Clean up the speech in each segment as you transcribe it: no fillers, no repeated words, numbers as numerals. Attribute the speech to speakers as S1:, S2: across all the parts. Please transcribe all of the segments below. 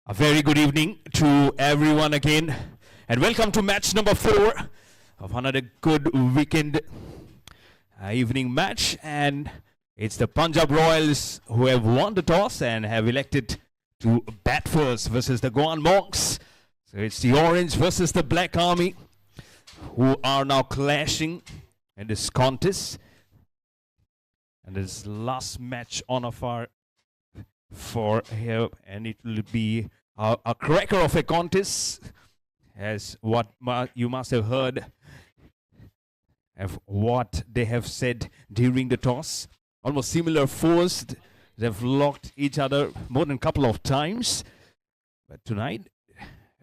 S1: A very good evening to everyone again, and welcome to match number 4 of another good weekend evening match. And it's the Punjab Royals who have won the toss and have elected to bat first versus the Goan Monks. So it's the Orange versus the Black Army who are now clashing in this contest. And this last match on of our for here, and it will be a cracker of a contest, as what you must have heard of what they have said during the toss. Almost similar foes. They've locked each other more than a couple of times, but tonight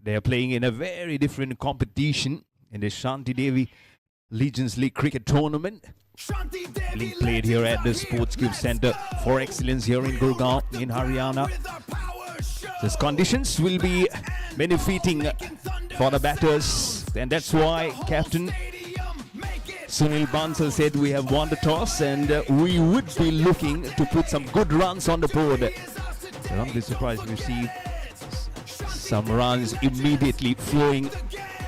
S1: they are playing in a very different competition in the Shanti Devi Legends League cricket tournament, being played here at the Sports Cube Centre for Excellence here in Goan in Haryana. These conditions will be benefiting for the batters, and that's why Captain Sunil Bansal said we have won the toss and we would be looking to put some good runs on the board. So don't be surprised if you see some runs immediately flowing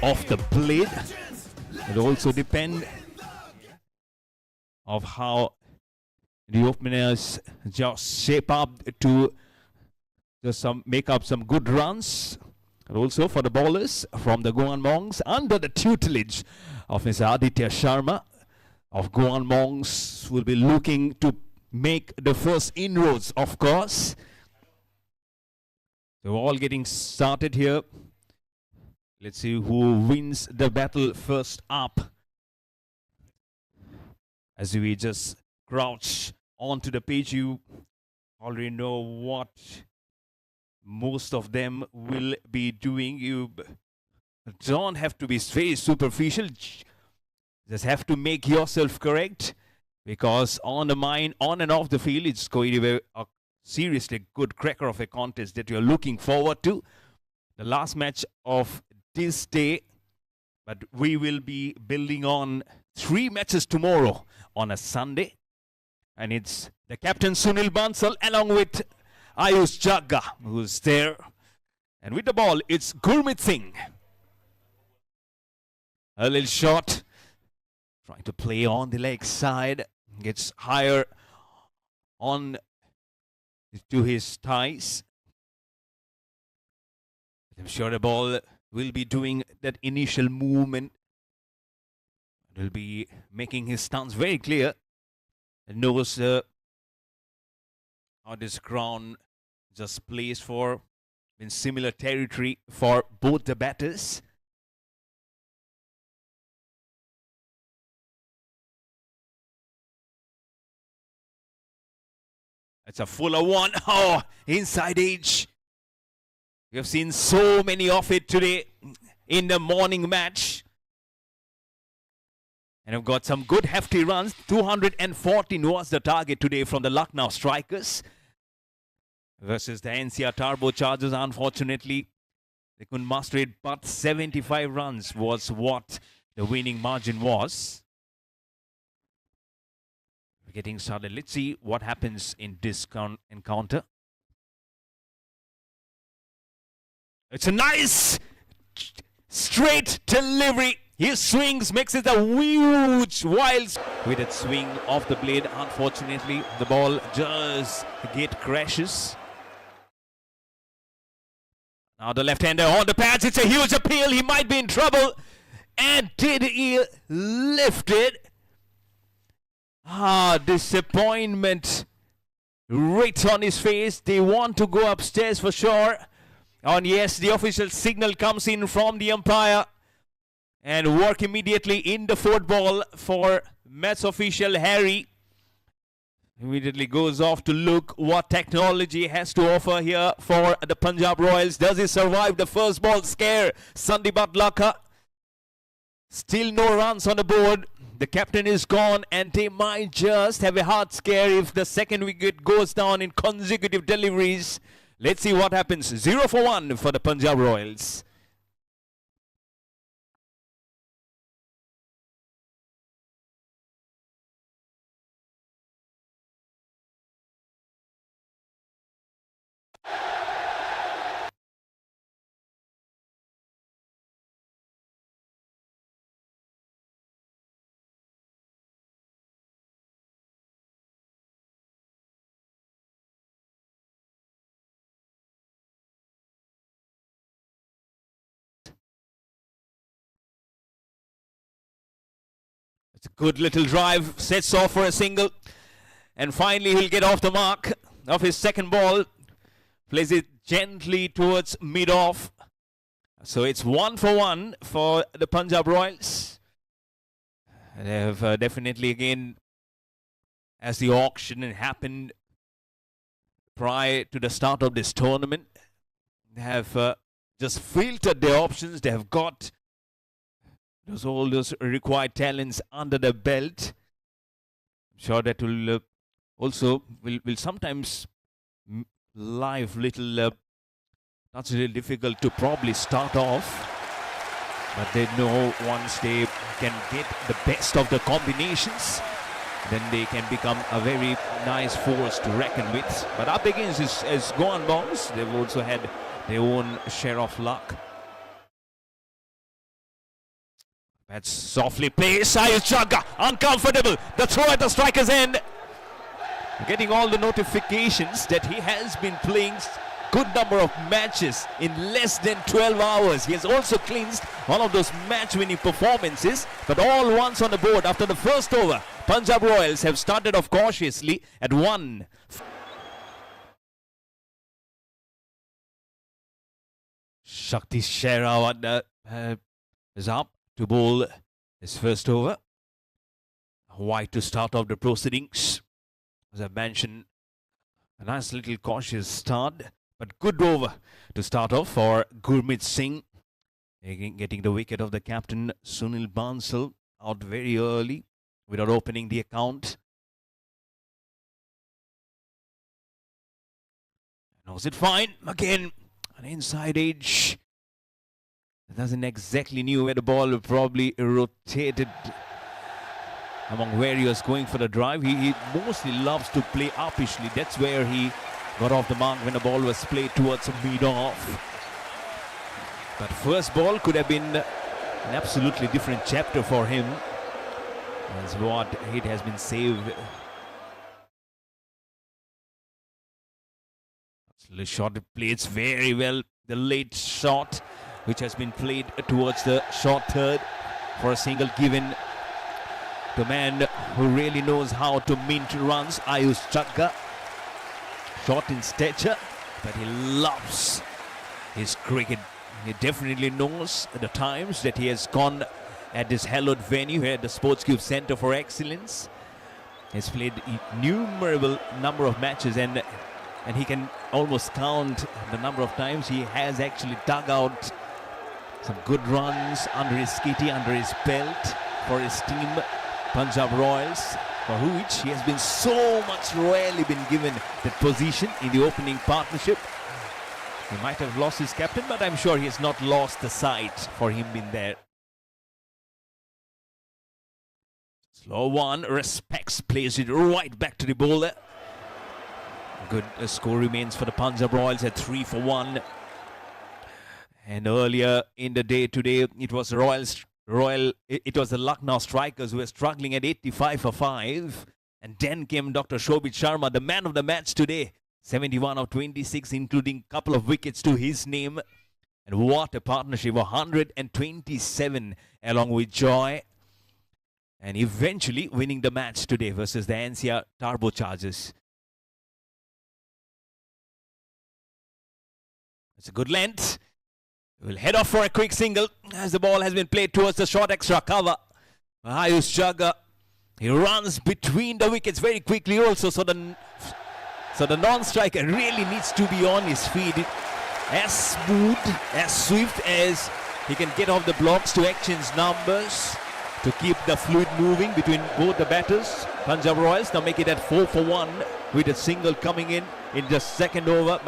S1: off the blade. It also depends of how the openers just shape up to just make up some good runs. And also for the bowlers from the Goan Monks, under the tutelage of Mr. Aditya Sharma of Goan Monks, will be looking to make the first inroads, of course. So all getting started here. Let's see who wins the battle first up, as we just crouch onto the pitch. You already know what most of them will be doing. You don't have to be very superficial. Just have to make yourself correct, because on the mind, on and off the field, it's going to be a seriously good cracker of a contest that you're looking forward to. The last match of this day, but we will be building on 3 matches tomorrow on a Sunday, and it's the captain Sunil Bansal along with Ayush Jagga who's there, and with the ball it's Gurmeet Singh. A little shot, trying to play on the leg side, gets higher on to his thighs. I'm sure the ball will be doing that initial movement. Will be making his stance very clear and knows how this ground just plays for in similar territory for both the batters. It's a fuller one. Oh, inside edge. We have seen so many of it today in the morning match. And I've got some good hefty runs. 214 was the target today from the Lucknow Strikers versus the NCR Turbochargers. Unfortunately, they couldn't muster it, but 75 runs was what the winning margin was. We're getting started. Let's see what happens in this encounter. It's a nice straight delivery. He swings, makes it a huge wild with that swing off the blade. Unfortunately, the ball just crashes. Now the left-hander on the pads. It's a huge appeal. He might be in trouble. And did he lift it? Disappointment right on his face. They want to go upstairs for sure. And yes, the official signal comes in from the umpire. And work immediately in the 4th ball for match official Harry. Immediately goes off to look what technology has to offer here for the Punjab Royals. Does he survive the first ball scare? Sandeep Adlaka. Still no runs on the board. The captain is gone, and they might just have a hard scare if the second wicket goes down in consecutive deliveries. Let's see what happens. 0 for 1 for the Punjab Royals. It's a good little drive, sets off for a single, and finally he'll get off the mark of his second ball. Plays it gently towards mid-off. So it's 1-for-1 for the Punjab Royals. They have definitely, again, as the auction happened prior to the start of this tournament, they have just filtered their options. They have got all those required talents under the belt. I'm sure that will also will sometimes live little not really difficult to probably start off, but they know once they can get the best of the combinations, then they can become a very nice force to reckon with. But up against is Goan bombs. They've also had their own share of luck. That's softly placed. Ayush Chagga, uncomfortable. The throw at the striker's end. Getting all the notifications that he has been playing good number of matches in less than 12 hours. He has also clinched one of those match-winning performances, but all once on the board after the first over. Punjab Royals have started off cautiously at 1. Shakti Sherawat is up to bowl his first over. White to start off the proceedings. As I mentioned, a nice little cautious start, but good over to start off for Gurmeet Singh. Again, getting the wicket of the captain Sunil Bansal out very early without opening the account. Knows it fine. Again, an inside edge. Doesn't exactly knew where the ball probably rotated among where he was going for the drive. He mostly loves to play uppishly. That's where he got off the mark when the ball was played towards mid-off. But first ball could have been an absolutely different chapter for him. That's what it has been saved. The shot plays very well. The late shot, which has been played towards the short third for a single given the man who really knows how to mint runs, Ayush Chagga. Short in stature, but he loves his cricket. He definitely knows the times that he has gone at this hallowed venue here at the Sports Cube Centre for Excellence. He's played innumerable number of matches, and he can almost count the number of times he has actually dug out some good runs under his kitty, under his belt for his team, Punjab Royals, for which he has been so much royally been given that position in the opening partnership. He might have lost his captain, but I'm sure he has not lost the sight for him being there. Slow one, respects, plays it right back to the bowler. Good score remains for the Punjab Royals at 3-for-1. And earlier in the day today, it was it was the Lucknow Strikers who were struggling at 85-for-5. And then came Dr. Shobhit Sharma, the man of the match today. 71 of 26, including a couple of wickets to his name. And what a partnership, 127 along with Joy. And eventually winning the match today versus the NCR Turbochargers. It's a good length. We'll head off for a quick single as the ball has been played towards the short extra cover. Ayush Chagga, he runs between the wickets very quickly also, so the non-striker really needs to be on his feet as smooth, as swift as he can get off the blocks to exchange numbers to keep the fluid moving between both the batters. Punjab Royals now make it at 4-for-1 with a single coming in the second over.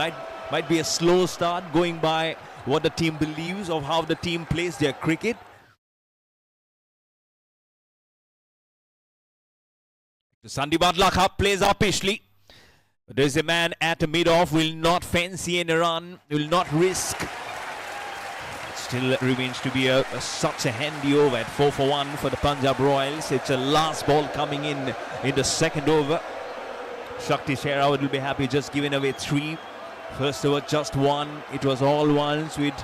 S1: Might be a slow start going by what the team believes of how the team plays their cricket. Sandeep Adlakha plays uppishly. But there's a man at mid-off, will not fancy any run, will not risk. It still remains to be such a handy over at 4-for-1 for the Punjab Royals. It's a last ball coming in the second over. Shakti Sherawat will be happy just giving away 3. First over just 1. It was all ones with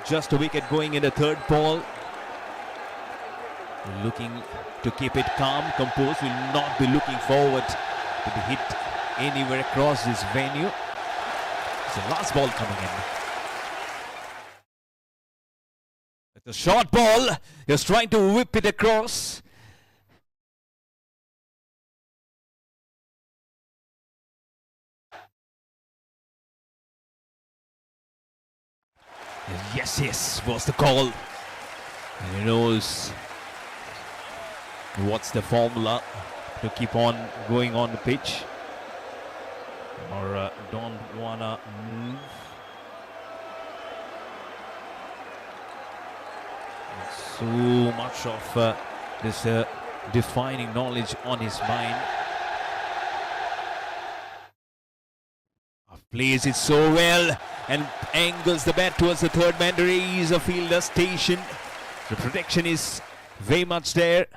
S1: just a wicket going in the third ball. looking to keep it calm, composed, will not be looking forward to be hit anywhere across this venue. It's the last ball coming in. It's a short ball. He's trying to whip it across. Yes, was the call. And he knows what's the formula to keep on going on the pitch, or don't wanna move. So much of this defining knowledge on his mind. Plays it so well and angles the bat towards the third man. There is a fielder station. The protection is very much there.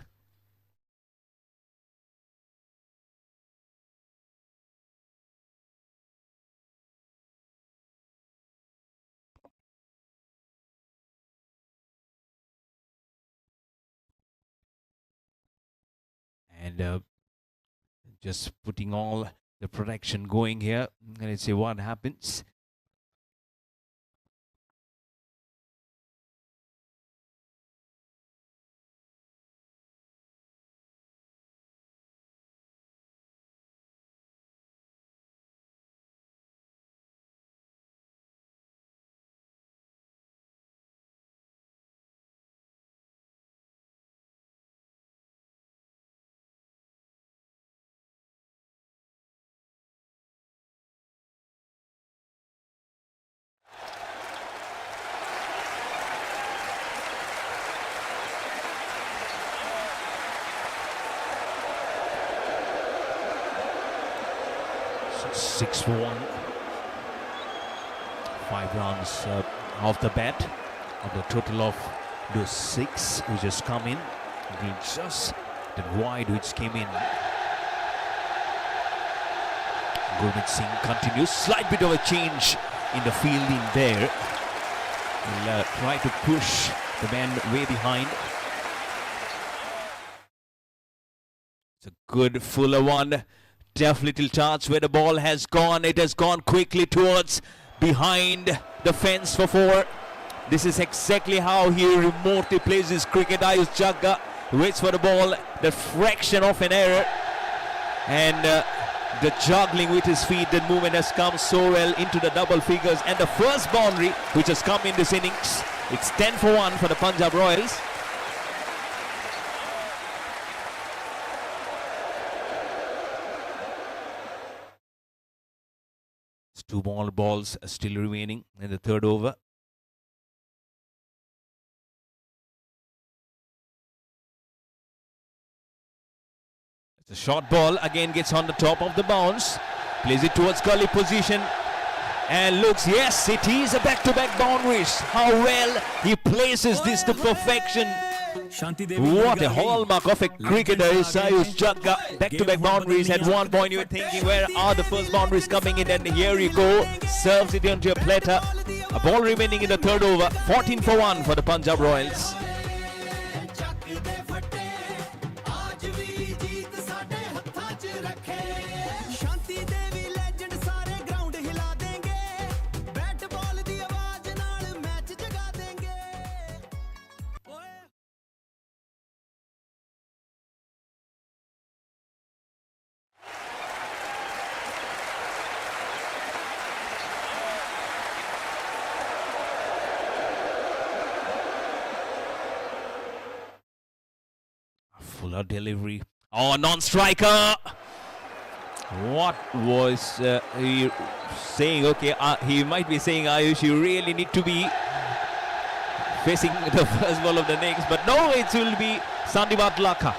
S1: And just putting all the protection going here. Let's see what happens. Six for one. 5 runs off the bat of the total of those 6 which just come in. Just the wide which came in. Gurmeet Singh continues. Slight bit of a change in the fielding there. He'll try to push the man way behind. It's a good fuller one. Tough little touch where the ball has gone. It has gone quickly towards behind the fence for 4. This is exactly how he remotely plays his cricket. Ayush Jagga waits for the ball, the fraction of an error, and the juggling with his feet. The movement has come so well into the double figures, and the first boundary which has come in this innings. It's 10 for 1 for the Punjab Royals. Two more balls still remaining in the third over. It's a short ball, again gets on the top of the bounce. Plays it towards gully position. And looks, yes, it is a back-to-back boundaries. How well he places this to perfection. What a hallmark of a cricketer is Ayush Jagga. Back-to-back boundaries. At one point you were thinking, where are the first boundaries coming in? And here you go. Serves it into a platter. A ball remaining in the third over. 14 for 1 for the Punjab Royals. Fuller delivery. Oh, non-striker. What was he saying? Okay, he might be saying, Ayush, you really need to be facing the first ball of the innings. But no, it will be Sandeep Adlakha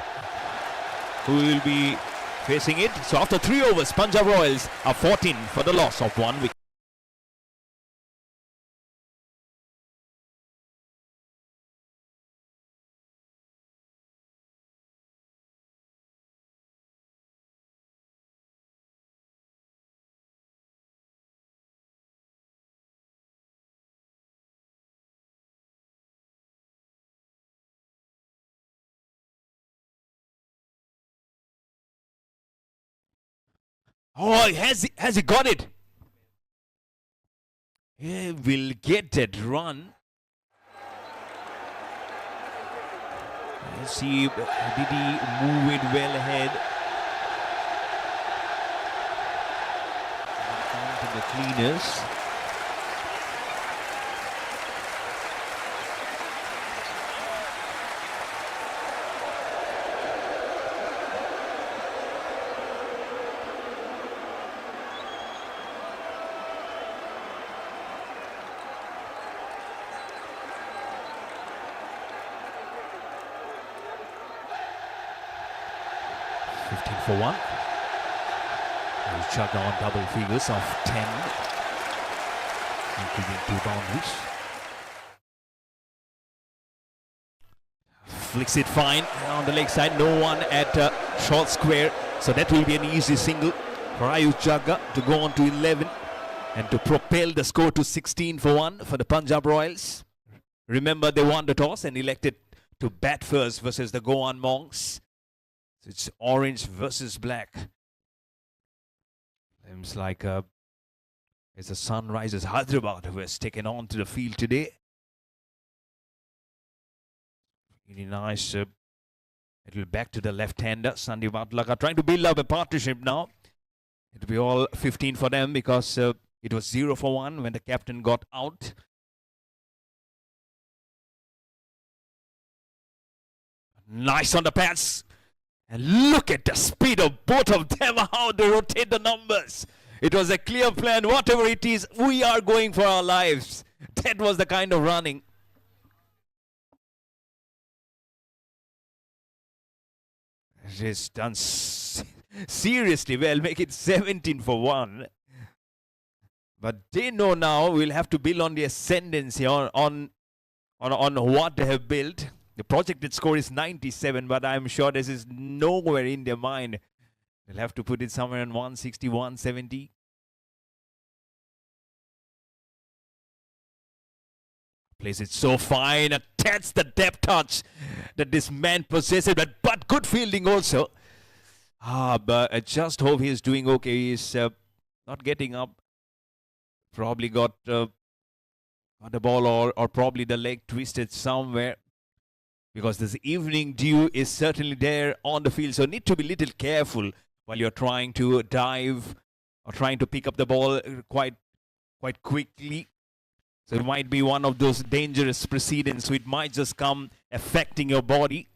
S1: who will be facing it. So after 3 overs, Punjab Royals are 14 for the loss of 1 wicket. Oh, has he got it? He will get that run. Let's see, did he move it well ahead? To the cleaners. For one. He's chugged on double figures of 10, including 2 boundaries. Flicks it fine on the leg side. No one at short square. So that will be an easy single for Ayush Jagga to go on to 11 and to propel the score to 16 for 1 for the Punjab Royals. Remember, they won the toss and elected to bat first versus the Goan Monks. So it's orange versus black. Seems like it's the Sunrisers Hyderabad who has taken on to the field today. Really nice. It'll back to the left-hander, Sandeep Atlaka, trying to build up a partnership now. It'll be all 15 for them because it was 0 for 1 when the captain got out. Nice on the pads. And look at the speed of both of them, how they rotate the numbers. It was a clear plan. Whatever it is, we are going for our lives. That was the kind of running. It is done seriously well. Make it 17 for 1. But they know now we'll have to build on the ascendancy on what they have built. The projected score is 97, but I'm sure this is nowhere in their mind. They'll have to put it somewhere on 160, 170. Plays it so fine. That's the depth touch that this man possesses, but good fielding also. But I just hope he's doing okay. He's not getting up. Probably got the ball or probably the leg twisted somewhere. Because this evening dew is certainly there on the field. So need to be a little careful while you're trying to dive or trying to pick up the ball quite quickly. So it might be one of those dangerous precedents. So it might just come affecting your body.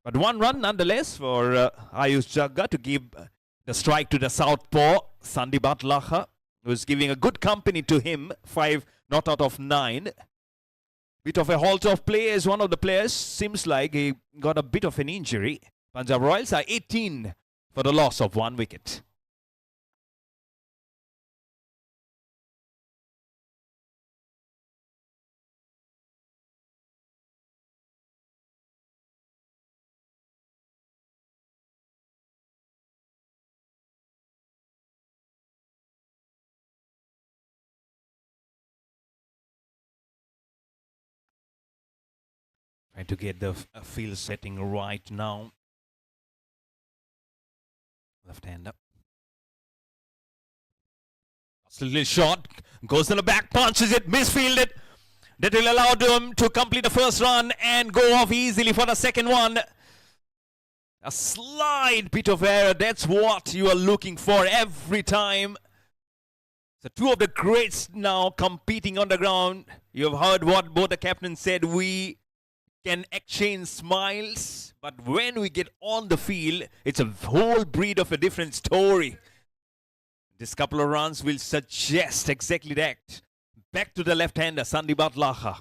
S1: But 1 run nonetheless for Ayush Jagga to give the strike to the southpaw, Sandeep Atlaka, who's giving a good company to him. 5 not out of 9. Bit of a halt of play as one of the players. Seems like he got a bit of an injury. Punjab Royals are 18 for the loss of 1 wicket. Trying to get the field setting right now. Left-hander. A little shot. Goes in the back, punches it, misfielded. That will allow them to complete the first run and go off easily for the second one. A slight bit of error. That's what you are looking for every time. So 2 of the greats now competing on the ground. You've heard what both the captains said. We can exchange smiles, but when we get on the field, it's a whole breed of a different story. This couple of runs will suggest exactly that. Back to the left-hander, Sandeep Atlaka.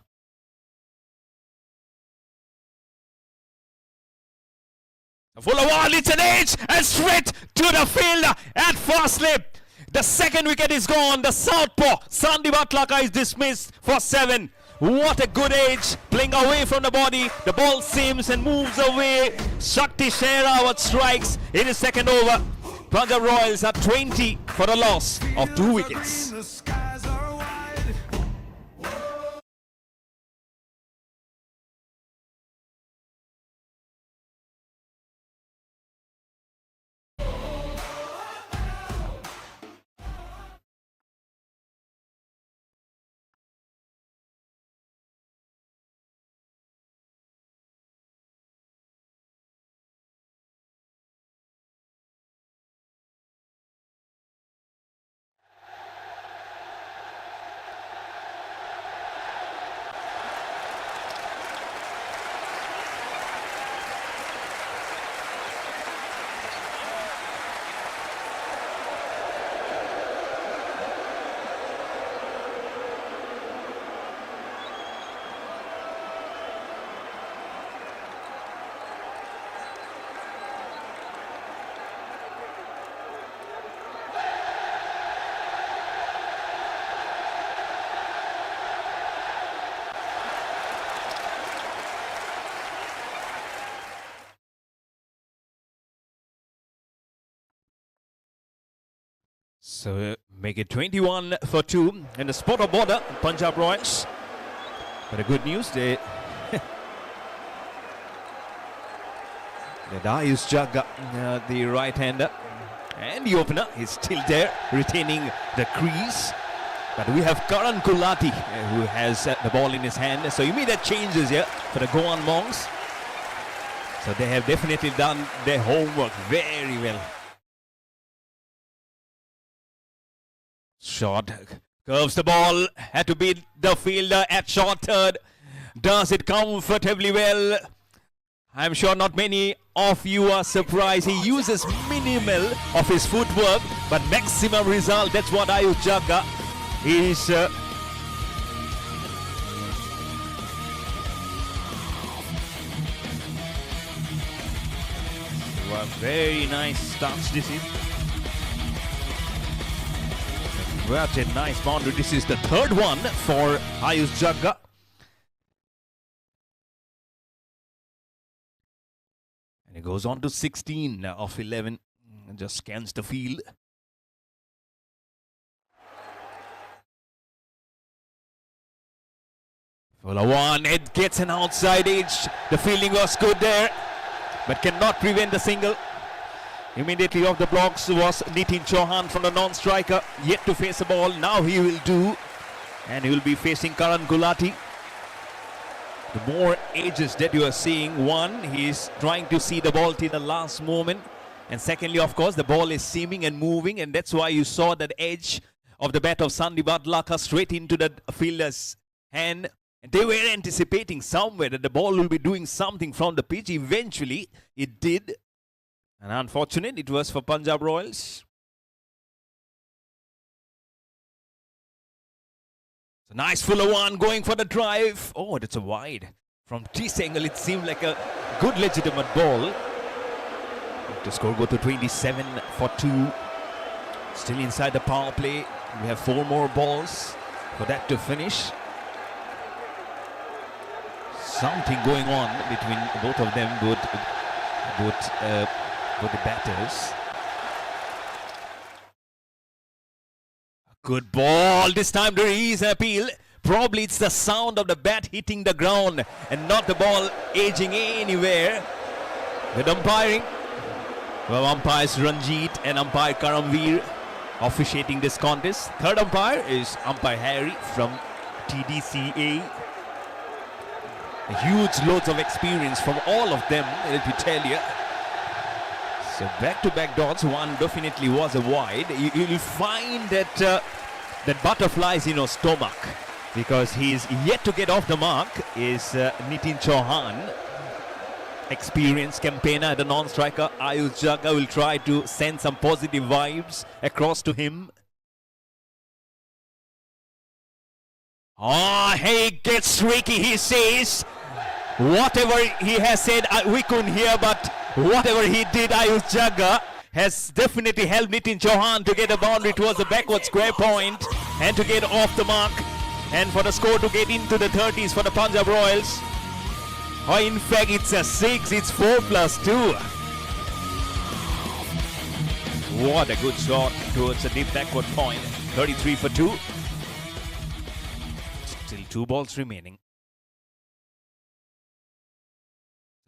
S1: Full of wall, it's an edge and straight to the fielder at fast slip. The second wicket is gone. The southpaw, Sandeep Atlaka, is dismissed for 7. What a good edge, playing away from the body. The ball seams and moves away. Shakti Sherawat strikes in his second over. Punjab Royals are 20 for the loss of 2 wickets. So make it 21 for 2 in the spot of border, Punjab Royals. But the good news, the Ayush Jagga, the right-hander, and the opener is still there, retaining the crease. But we have Karan Gulati, who has the ball in his hand. So immediate changes here for the Goan Monks. So they have definitely done their homework very well. Shot, curves the ball, had to beat the fielder at short third. Does it comfortably well. I'm sure not many of you are surprised. He uses minimal of his footwork, but maximum result. That's what Ayush Jagga is. A very nice stance this is. What a nice boundary. This is the third one for Ayush Jagga. And he goes on to 16 of 11 and just scans the field. Fuller one, it gets an outside edge. The fielding was good there, but cannot prevent the single. Immediately off the blocks was Nitin Chauhan from the non-striker, yet to face the ball. Now he will do, and he will be facing Karan Gulati. The more edges that you are seeing, one, he is trying to see the ball till the last moment, and secondly, of course, the ball is seaming and moving, and that's why you saw that edge of the bat of Sandeep Adlaka straight into the fielder's hand. And they were anticipating somewhere that the ball will be doing something from the pitch. Eventually, it did. And unfortunate, it was for Punjab Royals. So nice Fuller one going for the drive. Oh, that's a wide. From this angle, it seemed like a good legitimate ball. The score go to 27 for 2. Still inside the power play. We have 4 more balls for that to finish. Something going on between both of them, both the batters. Good ball. This time there is an appeal. Probably it's the sound of the bat hitting the ground and not the ball edging anywhere. With umpiring, well, umpires Ranjit and umpire Karamveer officiating this contest. Third umpire is umpire Harry from TDCA. Huge loads of experience from all of them, let me tell you. So back-to-back dots, one definitely was a wide. You'll find that that butterflies in his stomach, because he's yet to get off the mark is Nitin Chauhan. Experienced campaigner, the non-striker Ayush Jagga will try to send some positive vibes across to him. Oh, he gets tricky, he says. Whatever he has said, we couldn't hear, but whatever he did, Ayush Jagga has definitely helped Nitin Chauhan to get a boundary towards the backward square point and to get off the mark, and for the score to get into the 30s for the Punjab Royals. Or in fact, it's a 6, it's 4+2. What a good shot towards the deep backward point. 33 for 2. Still 2 balls remaining.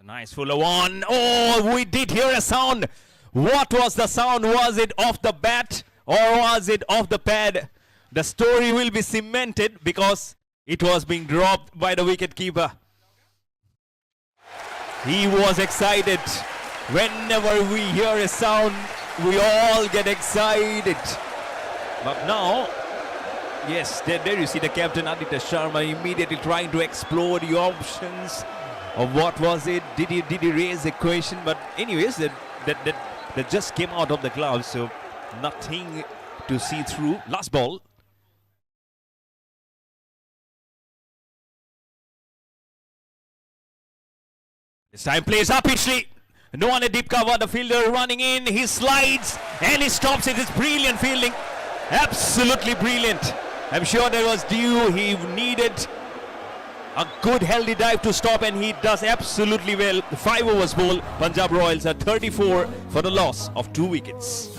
S1: A nice Fuller one. Oh, we did hear a sound. What was the sound? Was it off the bat or was it off the pad? The story will be cemented because it was being dropped by the wicketkeeper. He was excited. Whenever we hear a sound, we all get excited. But now, yes, there you see the captain Aditya Sharma immediately trying to explore the options of what was it. Did he raise the question? But anyways, that just came out of the glove, so nothing to see through. Last ball. This time plays up pitchly. No one a deep cover. The fielder running in. He slides and he stops it. It's brilliant fielding. Absolutely brilliant. I'm sure there was due. He needed a good healthy dive to stop, and he does absolutely well. The 5 overs ball. Punjab Royals are 34 for the loss of 2 wickets.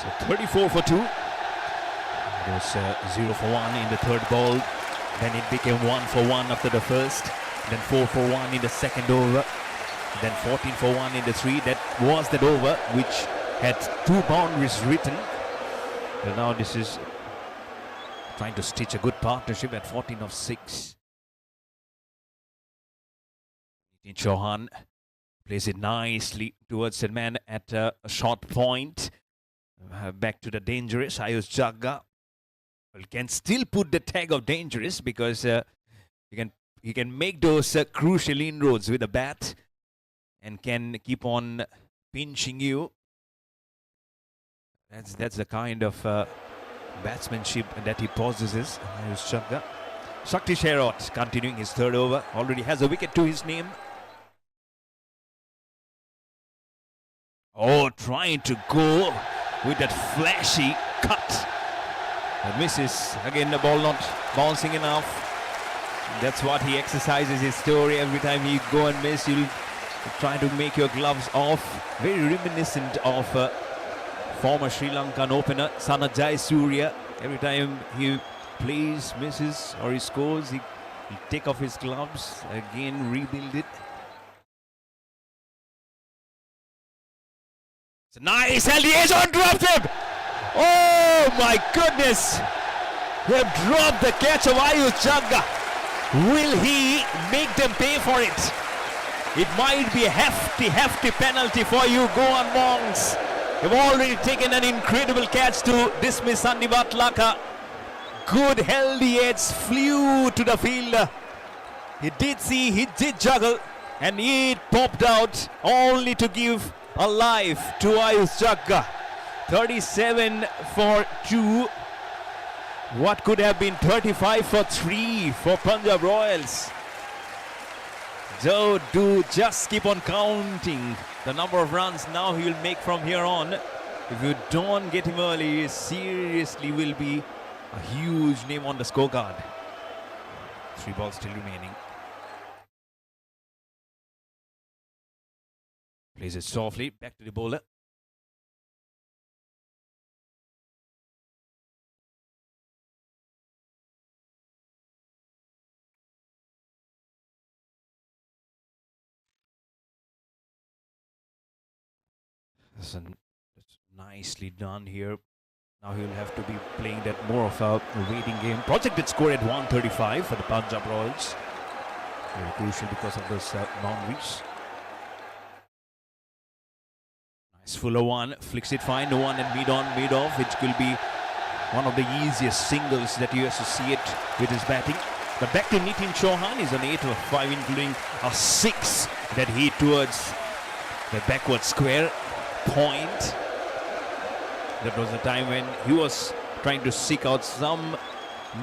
S1: So 34 for 2. It was 0 for 1 in the third ball. Then it became 1 for 1 after the first. Then 4 for 1 in the second over. Then 14 for 1 in the 3. That was that over which had 2 boundaries written. But now this is trying to stitch a good partnership at 14 of 6. Nitin Chauhan plays it nicely towards the man at a short point. Back to the dangerous Ayush Jagga. Well, can still put the tag of dangerous because he can make those crucial inroads with a bat and can keep on pinching you. That's the kind of batsmanship that he possesses. Ayush Jagga. Shakti Sherrod continuing his third over. Already has a wicket to his name. Oh, trying to go with that flashy cut. But misses. Again, the ball not bouncing enough. That's what he exercises his story. Every time he go and miss, you'll try to make your gloves off. Very reminiscent of former Sri Lankan opener Sana Jayasuriya. Every time he plays, misses or he scores, he'll take off his gloves, again rebuild it. It's a nice LDH on, dropped him! Oh my goodness! They have dropped the catch of Ayush Jagga. Will he make them pay for it? It might be a hefty penalty for you, Goan Monks. You've already taken an incredible catch to dismiss Sandibat Laka. Good healthy edge flew to the fielder. He did see, he did juggle, and it popped out only to give a life to Ayush Jagga. 37 for 2. What could have been 35 for 3 for Punjab Royals. So do just keep on counting the number of runs now he will make from here on. If you don't get him early, he seriously will be a huge name on the scorecard. 3 balls still remaining. Plays it softly, back to the bowler. That's nicely done here. Now he'll have to be playing that more of a waiting game. Projected score at 135 for the Punjab Royals. Very crucial because of those boundaries. Nice fuller one, flicks it fine, no one and mid on, mid off, which will be one of the easiest singles that you associate with his batting. But back to Nitin Chauhan, is an 8 of 5, including a 6 that hit towards the backward square point. That was the time when he was trying to seek out some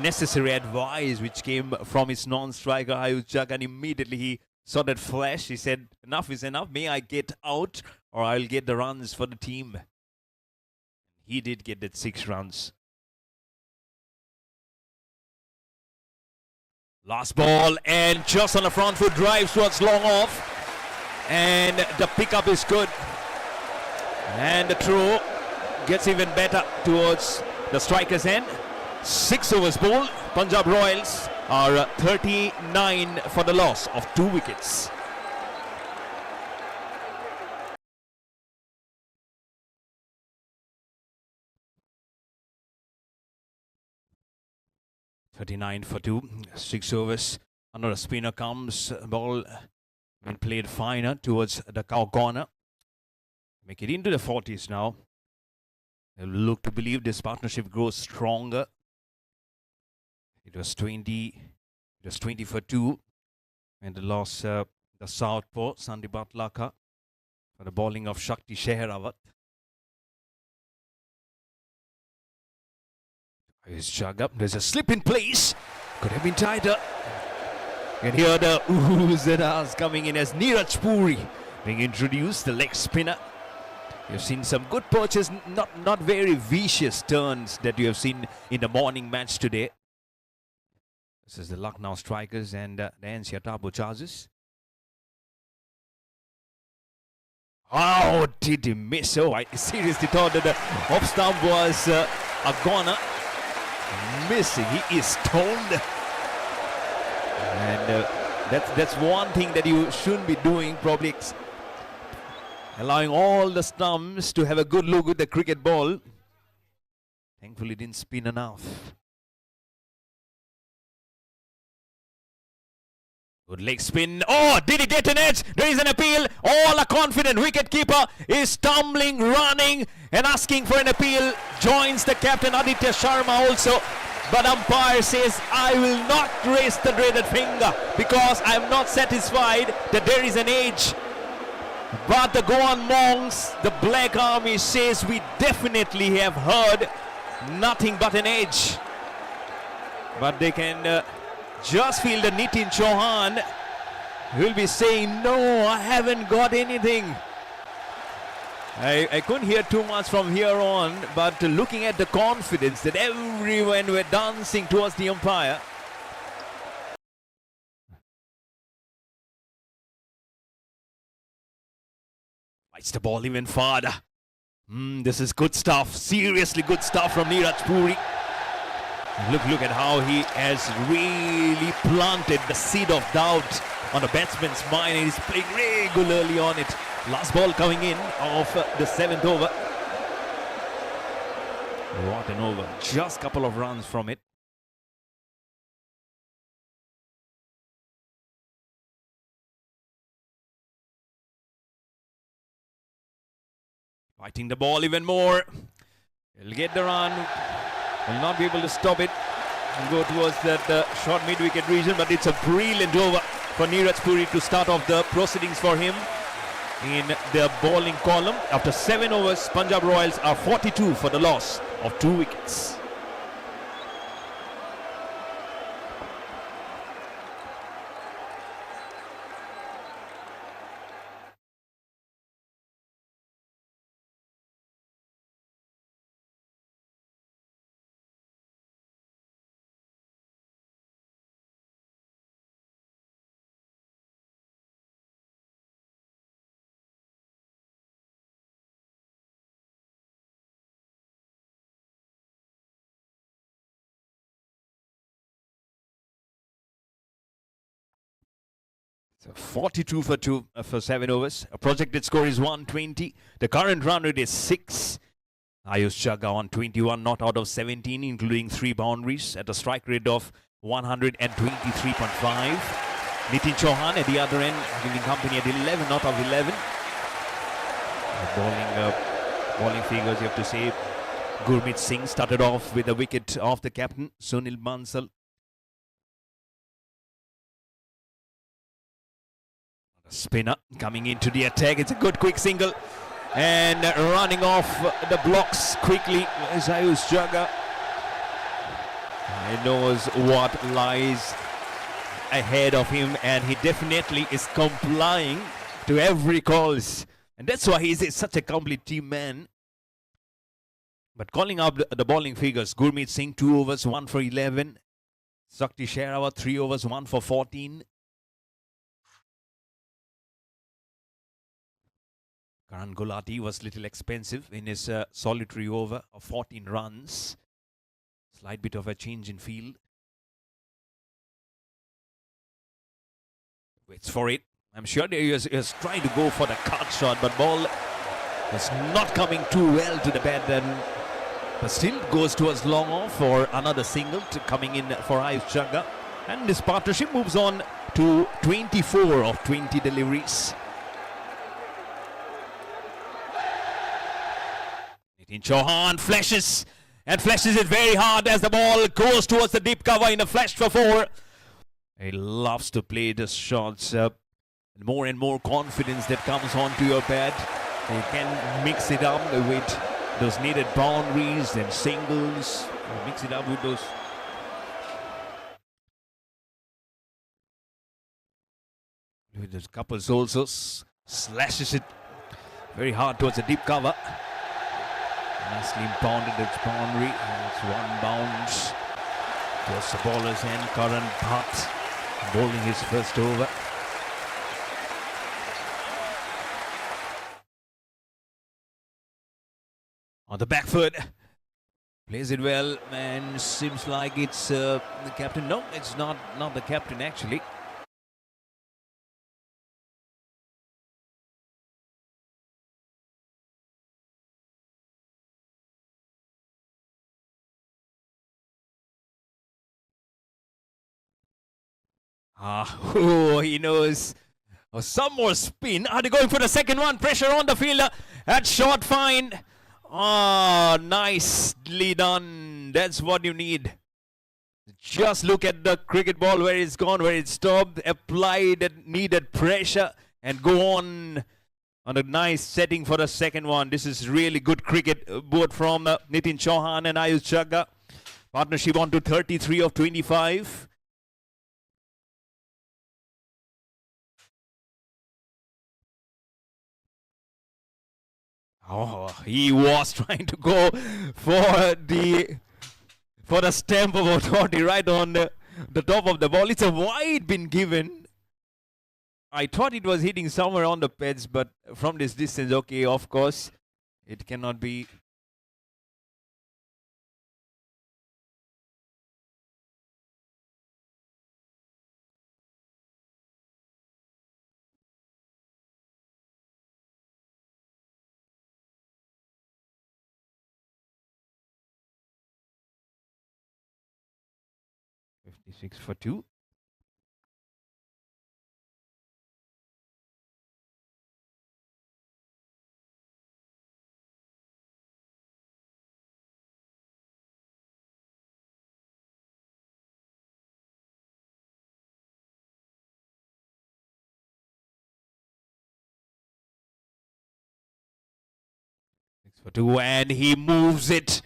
S1: necessary advice which came from his non-striker Ayush Jagga, and immediately he saw that flash. He said, enough is enough, may I get out or I'll get the runs for the team. He did get that 6 runs. Last ball, and just on the front foot, drives towards long off, and the pickup is good, and the throw gets even better towards the striker's end. 6 overs bowled. Punjab Royals are 39 for the loss of 2 wickets. (39 for 2). 6 overs. Another spinner comes. Ball been played finer towards the cow corner. Make it into the 40s now. They'll look to believe this partnership grows stronger. It was 20 for 2, and the loss the southpaw Sandibat Laka for the bowling of Shakti Sherrod. Here's Jagga. There's a slip in place. Could have been tighter. And here the oohs and ahs coming in as Neeraj Puri being introduced, the leg spinner. You've seen some good perches, not very vicious turns that you have seen in the morning match today. This is the Lucknow Strikers and the NCR Turbo Chargers. Oh, did he miss? Oh, I seriously thought that the off stump was a goner. Missing. He is stoned. And that's one thing that you shouldn't be doing, probably allowing all the stumps to have a good look with the cricket ball. Thankfully, didn't spin enough. Good leg spin. Oh, did he get an edge? There is an appeal. All are confident. Wicketkeeper is stumbling, running, and asking for an appeal. Joins the captain Aditya Sharma also. But umpire says, I will not raise the dreaded finger because I am not satisfied that there is an edge. But the Goan monks, the Black Army, says we definitely have heard nothing but an edge. But they can just feel the Nitin Chauhan will be saying, no, I haven't got anything. I couldn't hear too much from here on, but looking at the confidence that everyone were dancing towards the umpire. Lights the ball even farther. This is good stuff, seriously good stuff from Neeraj Puri. Look at how he has really planted the seed of doubt on the batsman's mind, and he's playing regularly on it. Last ball coming in of the 7th over. What an over. Just a couple of runs from it. Fighting the ball even more. He'll get the run. Will not be able to stop it. Will go towards that short mid-wicket region, but it's a brilliant over for Neeraj Puri to start off the proceedings for him in the bowling column. After 7 overs, Punjab Royals are 42 for the loss of 2 wickets. So 42 for 2 for 7 overs. A projected score is 120. The current run rate is 6. Ayush Chagga on 21, not out of 17, including 3 boundaries at a strike rate of 123.5. Nitin Chauhan at the other end, giving company at 11, not of 11. Bowling figures, you have to say. Gurmeet Singh started off with a wicket off the captain, Sunil Bansal. Spinner coming into the attack. It's a good quick single. And running off the blocks quickly is Ayush Chagga. He knows what lies ahead of him, and he definitely is complying to every calls. And that's why he's such a complete team man. But calling up the bowling figures, Gurmeet Singh 2 overs, 1 for 11. Sakti Sherawat 3 overs, 1 for 14. Karan Gulati was little expensive in his solitary over of 14 runs. Slight bit of a change in field. Waits for it. I'm sure he was trying to go for the cut shot, but ball was not coming too well to the bat then. But still goes towards long off for another single coming in for Ayush Chagga. And this partnership moves on to 24 of 20 deliveries. Nitin Chauhan flashes it very hard as the ball goes towards the deep cover in a flash for 4. He loves to play the shots. More and more confidence that comes onto your bat. You can mix it up with those needed boundaries and singles. Mix it up with those. With those couples also. Slashes it very hard towards the deep cover. Nicely pounded its boundary. It's 1 bounce towards the bowler's end. Karan Bhatt bowling his first over. On the back foot. Plays it well, and seems like it's the captain. No, it's not the captain actually. Oh, he knows. Oh, some more spin. Are they going for the second one? Pressure on the fielder. That shot fine. Oh, nicely done. That's what you need. Just look at the cricket ball, where it's gone, where it stopped. Apply that needed pressure and go on a nice setting for the second one. This is really good cricket, both from Nitin Chauhan and Ayush Chagga. Partnership on to 33 of 25. Oh, he was trying to go for the stamp of authority right on the top of the ball. It's a wide been given. I thought it was hitting somewhere on the pads, but from this distance, okay, of course, it cannot be. "56 for 2. For 2, and he moves it.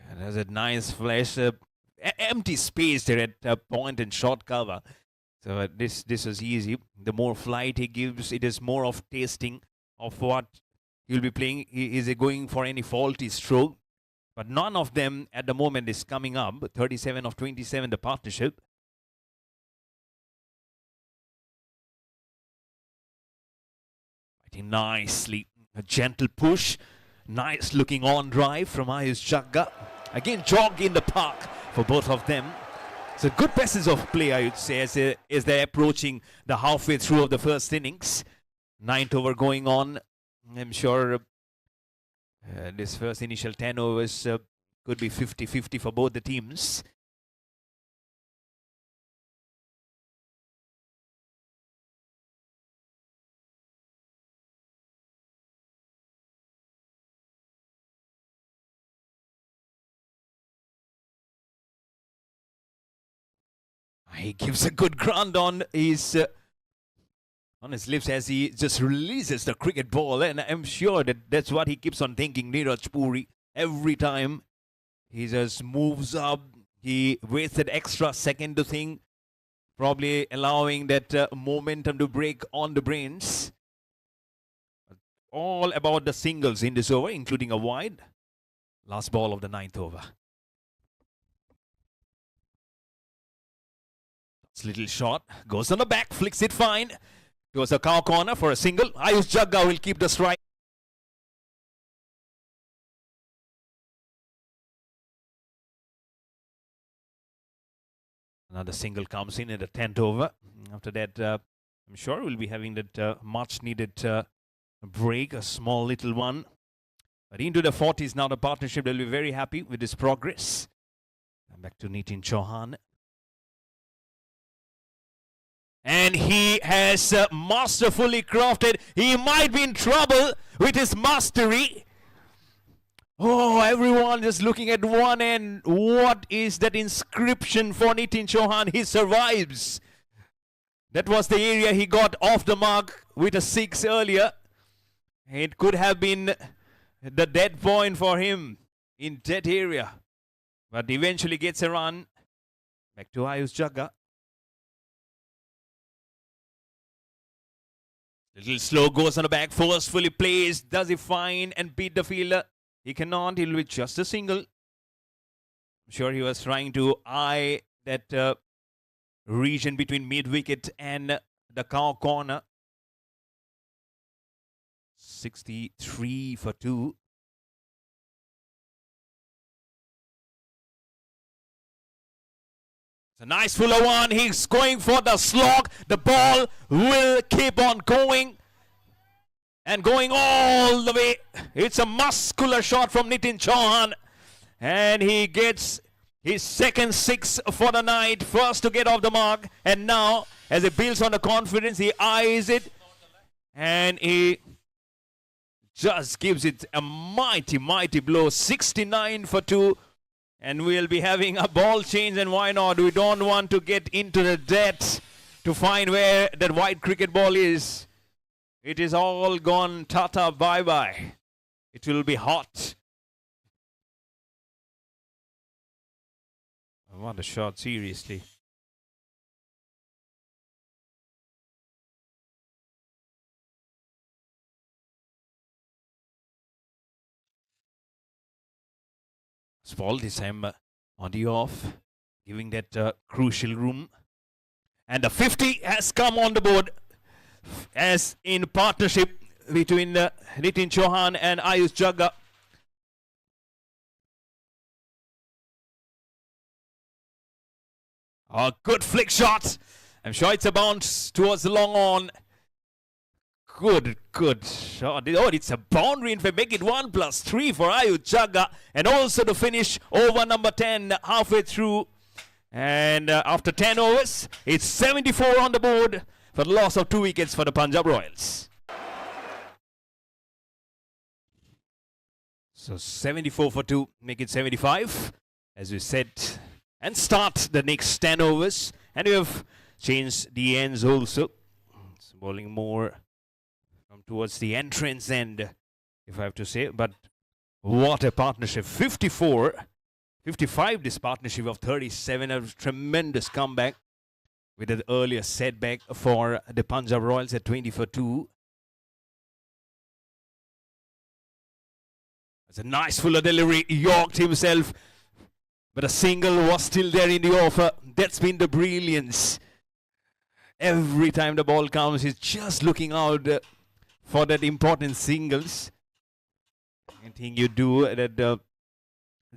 S1: And there's a nice flash, empty space there at point and short cover. So this is easy. The more flight he gives, it is more of tasting of what he'll be playing. Is he going for any faulty stroke? But none of them at the moment is coming up. 37 of 27, the partnership. Fighting nicely. A gentle push. Nice looking on drive from Ayush Chagga. Again, jog in the park for both of them. So good passage of play, I would say, as they're approaching the halfway through of the first innings. 9th over going on. I'm sure this first initial 10 overs could be 50-50 for both the teams. He gives a good ground on his lips as he just releases the cricket ball, and I'm sure that's what he keeps on thinking, Neeraj Puri, every time he just moves up. He waits that extra second to think, probably allowing that momentum to break on the brains. All about the singles in this over, including a wide. Last ball of the 9th over. Little shot, goes on the back, flicks it fine. Goes a cow corner for a single. Ayush Chagga will keep the strike. Another single comes in at the 10th over. After that, I'm sure we'll be having that much needed break, a small little one. But into the 40s now, the partnership will be very happy with this progress. And back to Nitin Chauhan. And he has masterfully crafted. He might be in trouble with his mastery. Oh, everyone just looking at one end. What is that inscription for Nitin Chauhan? He survives. That was the area he got off the mark with a 6 earlier. It could have been the dead point for him in that area. But eventually gets a run. Back to Ayush Chagga. Little slow, goes on the back, forcefully plays. Does he find and beat the fielder? He cannot. He'll be just a single. I'm sure he was trying to eye that region between mid-wicket and the cow corner. 63 for 2. a nice fuller one. He's going for the slog. The ball will keep on going. And going all the way. It's a muscular shot from Nitin Chauhan. And he gets his second six for the night. First to get off the mark. And now, as he builds on the confidence, he eyes it. And he just gives it a mighty, mighty blow. 69 for 2. And we'll be having a ball change. And why not? We don't want to get into the debt to find where that white cricket ball is. It is all gone. Tata, bye-bye. It will be hot. What a shot, seriously. Small this time on the off, giving that crucial room. And the 50 has come on the board as in partnership between Nitin Chauhan and Ayush Jagga. A good flick shot. I'm sure it's a bounce towards the long on. Good shot. Oh, it's a boundary. In fact, make it 1+3 for Ayush Jagga. And also to finish over number 10 halfway through. And after 10 overs, it's 74 on the board for the loss of 2 wickets for the Punjab Royals. So 74 for 2, make it 75, as we said, and start the next 10 overs. And we have changed the ends also. It's bowling more from towards the entrance end, if I have to say. But what a partnership. 54, 55 this partnership of 37, a tremendous comeback. With an earlier setback for the Punjab Royals at 20 for 2. It's a nice fuller delivery. Yorked himself. But a single was still there in the offer. That's been the brilliance. Every time the ball comes, he's just looking out for that important singles. Anything you do, that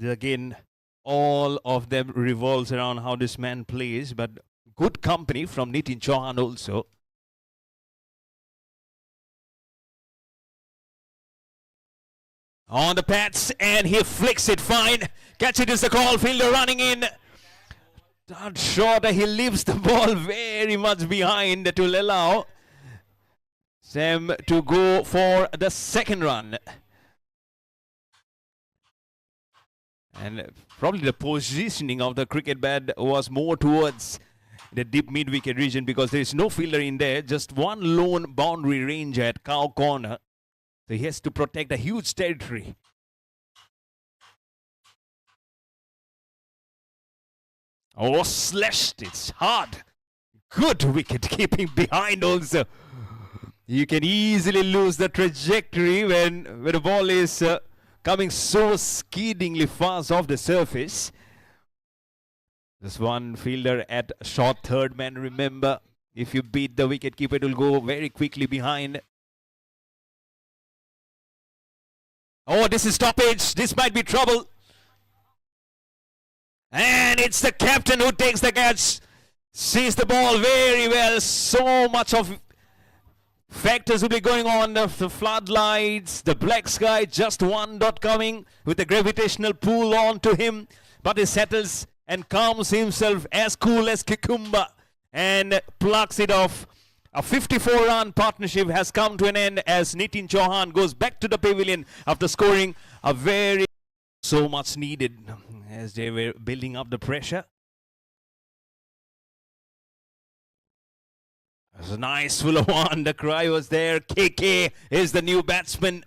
S1: again, all of them revolves around how this man plays. But good company from Nitin Chauhan also. On the pads, and he flicks it fine. Catch it is the call. Fielder running in. Not sure that he leaves the ball very much behind to allow Sam to go for the second run. And probably the positioning of the cricket bat was more towards the deep mid-wicket region because there is no fielder in there. Just one lone boundary range at cow corner. So he has to protect a huge territory. Oh, slashed. It's hard. Good wicket keeping behind also. You can easily lose the trajectory when the ball is coming so skiddingly fast off the surface. This one fielder at short third man, remember, if you beat the wicket keeper, it will go very quickly behind. Oh, this is stoppage. This might be trouble. And it's the captain who takes the catch. Sees the ball very well. So much of factors will be going on. The floodlights, the black sky, just one dot coming with the gravitational pull on to him. But he settles and calms himself as cool as cucumber and plucks it off. A 54-run partnership has come to an end as Nitin Chauhan goes back to the pavilion after scoring a very so much needed as they were building up the pressure. It was a nice full of one. The cry was there. KK is the new batsman.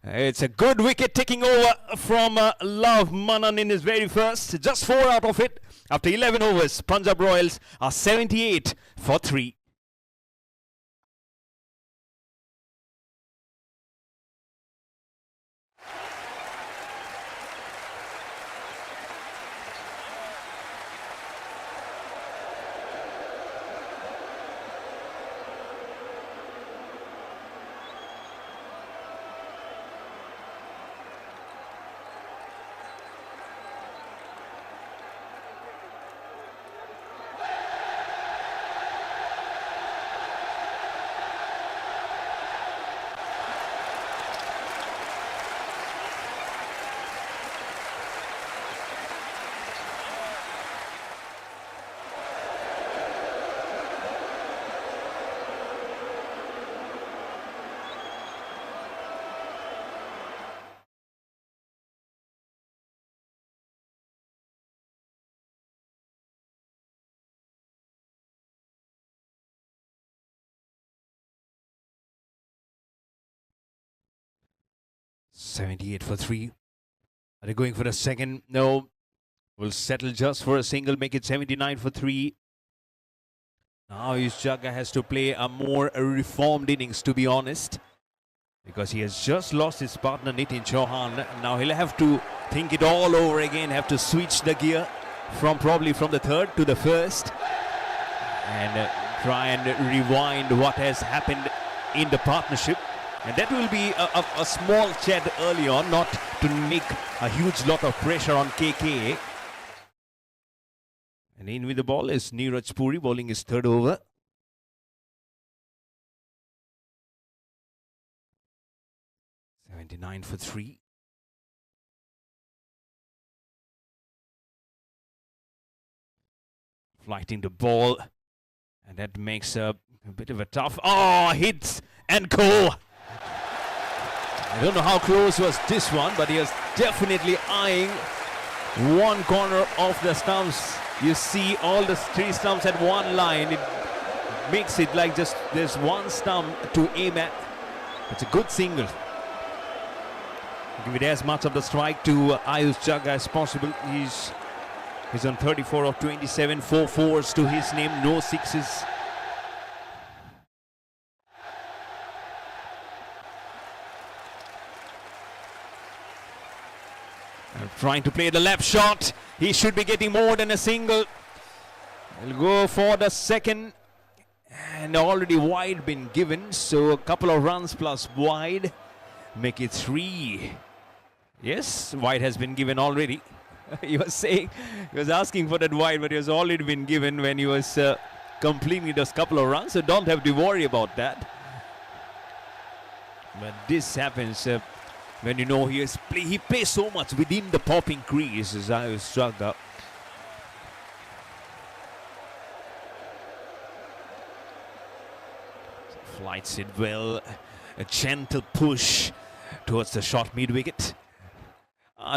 S1: It's a good wicket taking over from Love Manan in his very first. Just 4 out of it. After 11 overs, Punjab Royals are 78 for 3. 78 for 3. Are they going for a second? No. Will settle just for a single, make it 79 for 3. Now his Jagga has to play a more reformed innings, to be honest, because he has just lost his partner Nitin Chauhan. Now he'll have to think it all over again, have to switch the gear probably from the third to the first, and try and rewind what has happened in the partnership. And that will be a small chat early on, not to make a huge lot of pressure on KK. And in with the ball is Neeraj Puri, bowling his third over. $79 for 3. Flighting the ball, and that makes a bit of a tough. Oh, hits and go. I don't know how close was this one, but he was definitely eyeing one corner of the stumps. You see all the 3 stumps at one line. It makes it like just there's one stump to aim at. It's a good single. Give it as much of the strike to Ayush Jagga as possible. He's on 34 of 27, 4 fours to his name, no sixes. Trying to play the left shot. He should be getting more than a single. He'll go for the second. And already wide been given. So a couple of runs plus wide. Make it 3. Yes, wide has been given already. He was asking for that wide, but it has already been given when he was completing those couple of runs. So don't have to worry about that. But this happens when you know he plays so much within the popping crease, as I was struck up. Flights it well, a gentle push towards the short mid-wicket.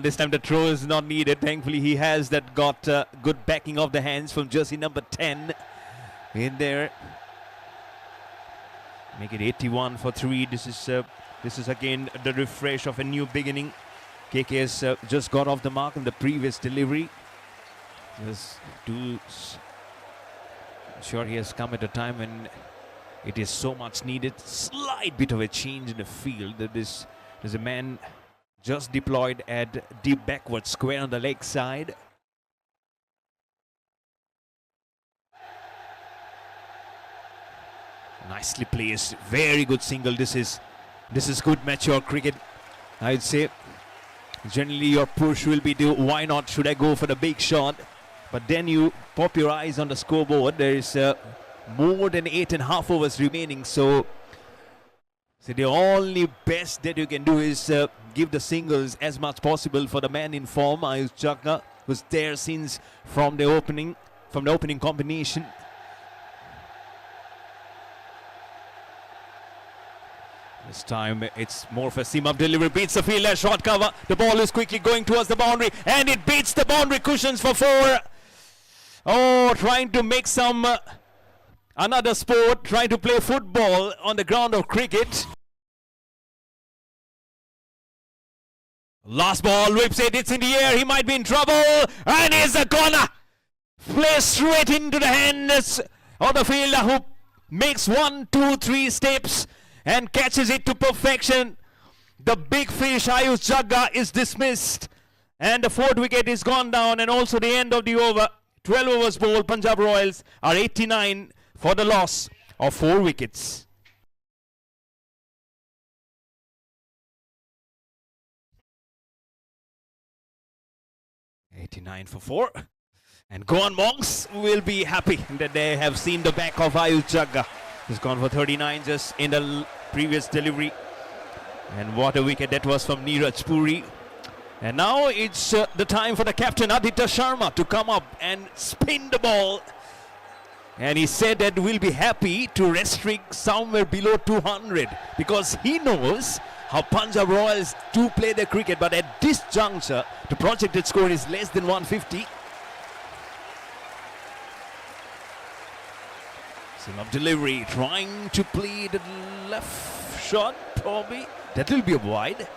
S1: This time the throw is not needed. Thankfully he has got good backing of the hands from jersey number 10 in there. Make it 81 for 3. This is again the refresh of a new beginning. KK has just got off the mark in the previous delivery. I'm sure he has come at a time when it is so much needed. Slight bit of a change in the field. There's a man just deployed at deep backward square on the leg side. Nicely placed, very good single. This is good mature cricket, I'd say. Generally your push will be why not, should I go for the big shot? But then you pop your eyes on the scoreboard. There is more than 8.5 overs remaining, so the only best that you can do is give the singles as much possible for the man in form. Ayush Jagga was there since from the opening combination. This time it's more of a seam-up delivery, beats the fielder, short cover. The ball is quickly going towards the boundary, and it beats the boundary cushions for 4. Oh, trying to make some another sport, trying to play football on the ground of cricket. Last ball, whips it, it's in the air, he might be in trouble, and here's a corner. Plays straight into the hands of the fielder, who makes 1, 2, 3 steps and catches it to perfection. The big fish, Ayush Jagga, is dismissed, and the 4th wicket is gone down, and also the end of the over. 12 overs bowled. Punjab Royals are 89 for the loss of 4 wickets. $89 for 4. And Goan Monks will be happy that they have seen the back of Ayush Jagga. He's gone for 39 just in the previous delivery. And what a wicket that was from Neeraj Puri. And now it's the time for the captain Aditya Sharma to come up and spin the ball. And he said that we'll be happy to restrict somewhere below 200 because he knows how Punjab Royals do play their cricket. But at this juncture, the projected score is less than 150. Seam-up delivery, trying to play the left shot, probably. That will be a wide.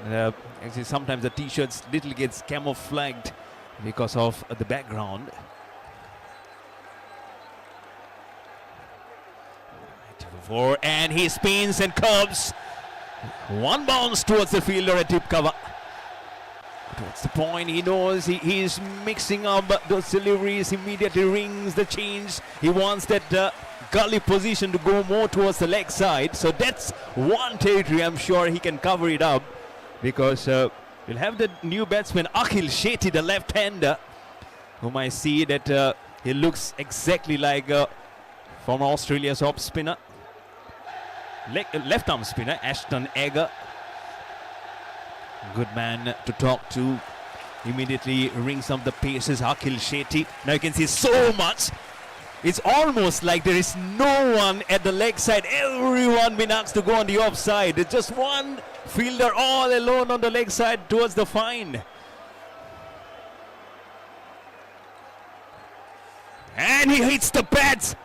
S1: And, actually, sometimes the t-shirts little gets camouflaged because of the background. And he spins and curves. One bounce towards the fielder, a tip cover. Towards the point, he knows he's mixing up those deliveries, immediately rings the change. He wants that gully position to go more towards the leg side. So that's one territory I'm sure he can cover it up, because we'll have the new batsman Akhil Shetty, the left-hander, whom I see that he looks exactly like former Australia's off spinner. Left arm spinner Ashton Agar. Good man to talk to. Immediately rings up the paces, Akhil Shetty. Now you can see so much. It's almost like there is no one at the leg side. Everyone been asked to go on the offside. It's just one fielder all alone on the leg side towards the fine. And he hits the bats.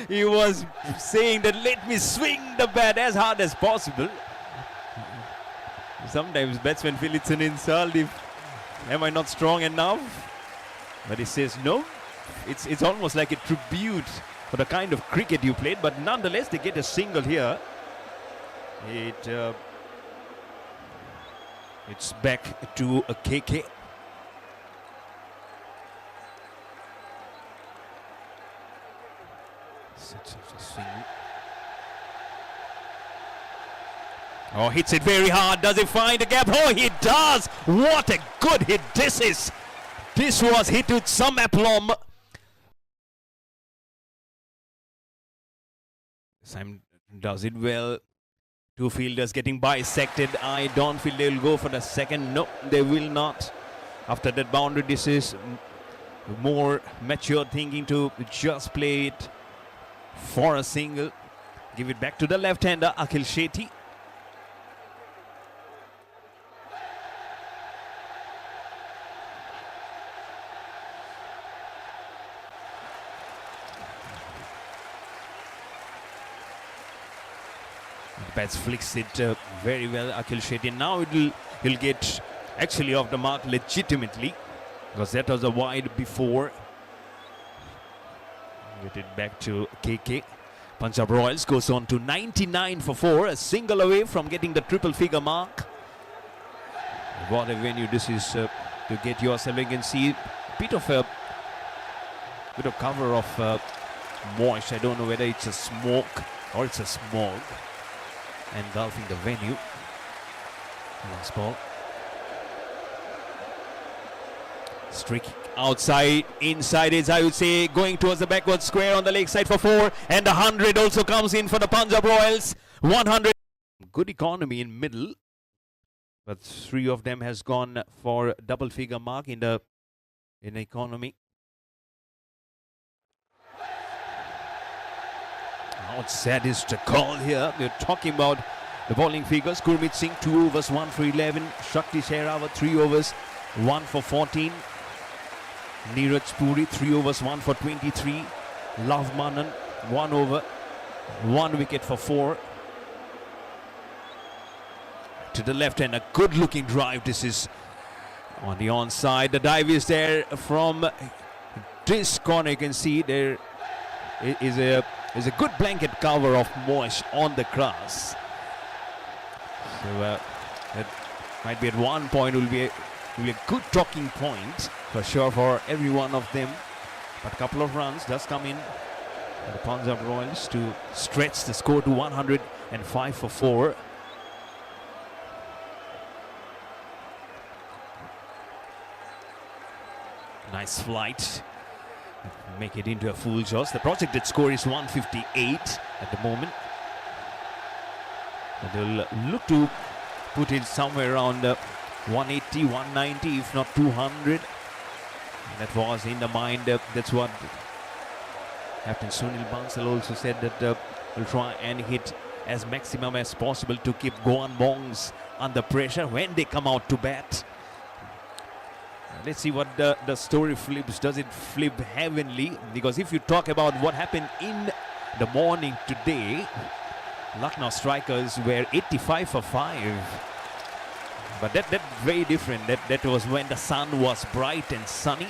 S1: He was saying that let me swing the bat as hard as possible. Sometimes batsmen feel it's an insult if am I not strong enough, but he says no, it's almost like a tribute for the kind of cricket you played. But nonetheless they get a single here. It's back to a KK. Oh, hits it very hard. Does he find a gap? Oh, he does. What a good hit this is. This was hit with some aplomb. Simon does it well. Two fielders getting bisected. I don't feel they'll go for the second. No, they will not. After that boundary, this is more mature thinking to just play it for a single. Give it back to the left-hander, Akhil Shetty. Bats flicks it very well, Akhil Shetty. Now he'll get actually off the mark legitimately, because that was a wide before. Get it back to KK. Punjab Royals goes on to 99 for 4, a single away from getting the triple figure mark. What a venue this is to get yourself. You can see a bit of cover of moist. I don't know whether it's a smoke or it's a smog engulfing the venue. Last ball. Streak outside, inside is, I would say, going towards the backward square on the leg side for 4, and 100 also comes in for the Punjab Royals. 100. Good economy in middle, but 3 of them has gone for double figure mark in the economy. Now it's saddest to call here. We're talking about the bowling figures. Gurmeet Singh 2 overs 1 for 11. Shakti Shehrawat 3 overs 1 for 14. Neeraj Puri 3 overs 1 for 23. Love Manan 1 over 1 wicket for 4. To the left hand, a good looking drive. This is on the onside. The dive is there from this corner. You can see there is a good blanket cover of moist on the grass. So that might be at one point will be a good talking point for sure for every one of them. But a couple of runs does come in for the Punjab Royals to stretch the score to 105 for 4. Nice flight. Make it into a full toss. The projected score is 158 at the moment. But they'll look to put it somewhere around 180, 190, if not 200. That was in the mind. That's what Captain Sunil Bansal also said, that we'll try and hit as maximum as possible to keep Goan Bongs under pressure when they come out to bat. Let's see what the story flips. Does it flip heavenly? Because if you talk about what happened in the morning today, Lucknow strikers were 85 for 5. But that very different. That was when the sun was bright and sunny.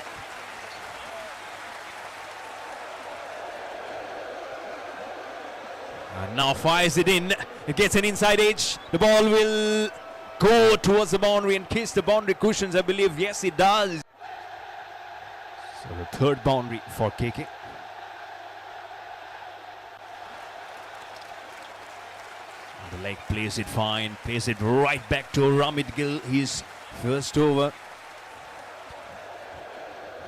S1: And now fires it in. It gets an inside edge. The ball will go towards the boundary and kiss the boundary cushions, I believe. Yes, it does. So the third boundary for KK. The leg plays it fine, plays it right back to Ramit Gill, his first over.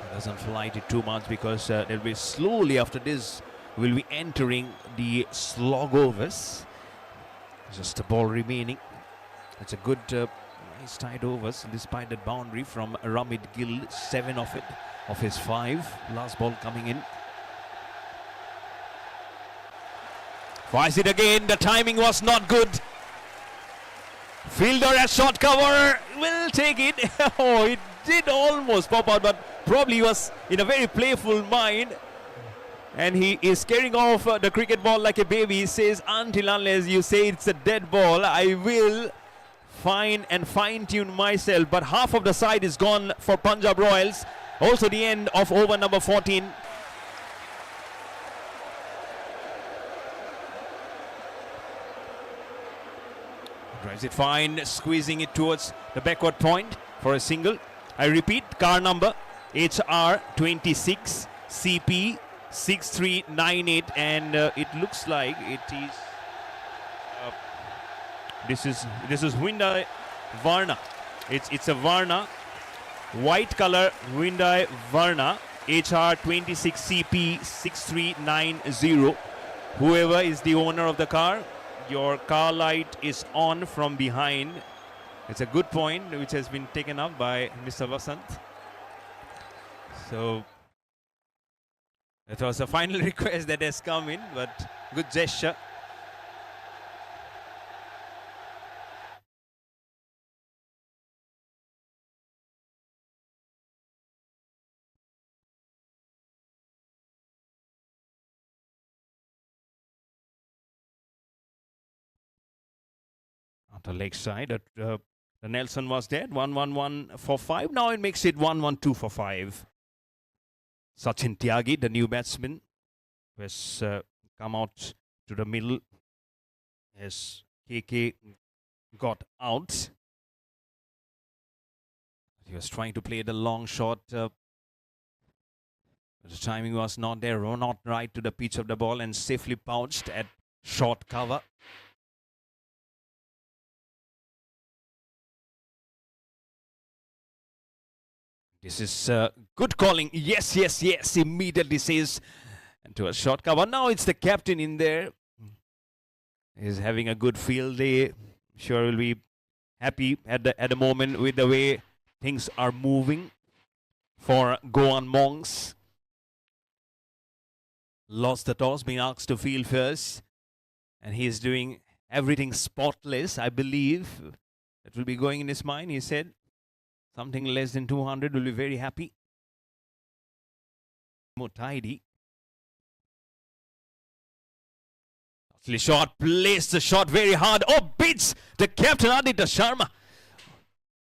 S1: He doesn't flight it too much because they'll be slowly after this, we'll be entering the slog overs. Just a ball remaining. It's a good, nice tight overs despite that boundary from Ramit Gill, 7 of it, of his 5. Last ball coming in. Fires it again, the timing was not good. Fielder at short cover, will take it. Oh, it did almost pop out, but probably was in a very playful mind. And he is carrying off the cricket ball like a baby. He says, until unless you say it's a dead ball, I will fine-tune myself. But half of the side is gone for Punjab Royals. Also the end of over number 14. Drives it fine, squeezing it towards the backward point for a single. I repeat, car number HR26 CP 6398, and it looks like it is this is Hyundai Varna. It's a Varna, white color Hyundai Varna HR26 CP 6390. Whoever is the owner of the car, your car light is on from behind. It's a good point which has been taken up by Mr. Vasant. So it was a final request that has come in, but good gesture. On the leg side, the Nelson was dead. 1-1-1 for 5. Now it makes it 1-1-2 for 5. Sachin Tyagi, the new batsman, has come out to the middle as KK got out. He was trying to play the long shot. But the timing was not there, not right to the pitch of the ball, and safely pounced at short cover. This is good calling. Yes, yes, yes. Immediately says to a short cover. Now it's the captain in there. He's having a good field day. Sure will be happy at the moment with the way things are moving for Goan Monks. Lost the toss, being asked to field first. And he is doing everything spotless, I believe. That will be going in his mind, he said. Something less than 200 will be very happy. More tidy. Shot, placed the shot very hard. Oh, beats the captain Aditya Sharma.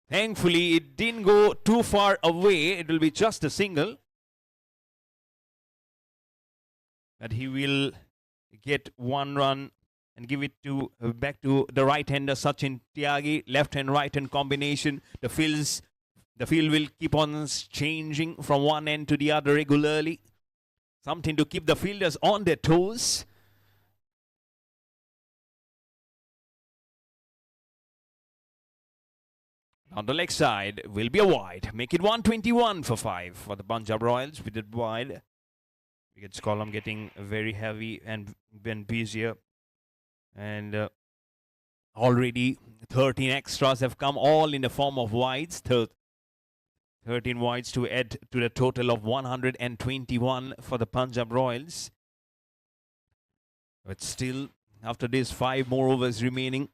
S1: Thankfully, it didn't go too far away. It will be just a single. But he will get 1 run and give it to back to the right-hander Sachin Tyagi. Left-hand, right-hand combination. The field will keep on changing from one end to the other regularly. Something to keep the fielders on their toes. On the leg side will be a wide. Make it 121 for 5 for the Punjab Royals with it wide. Wickets column getting very heavy and busier. And already 13 extras have come, all in the form of wides. 13 wides to add to the total of 121 for the Punjab Royals. But still, after this, 5 more overs remaining.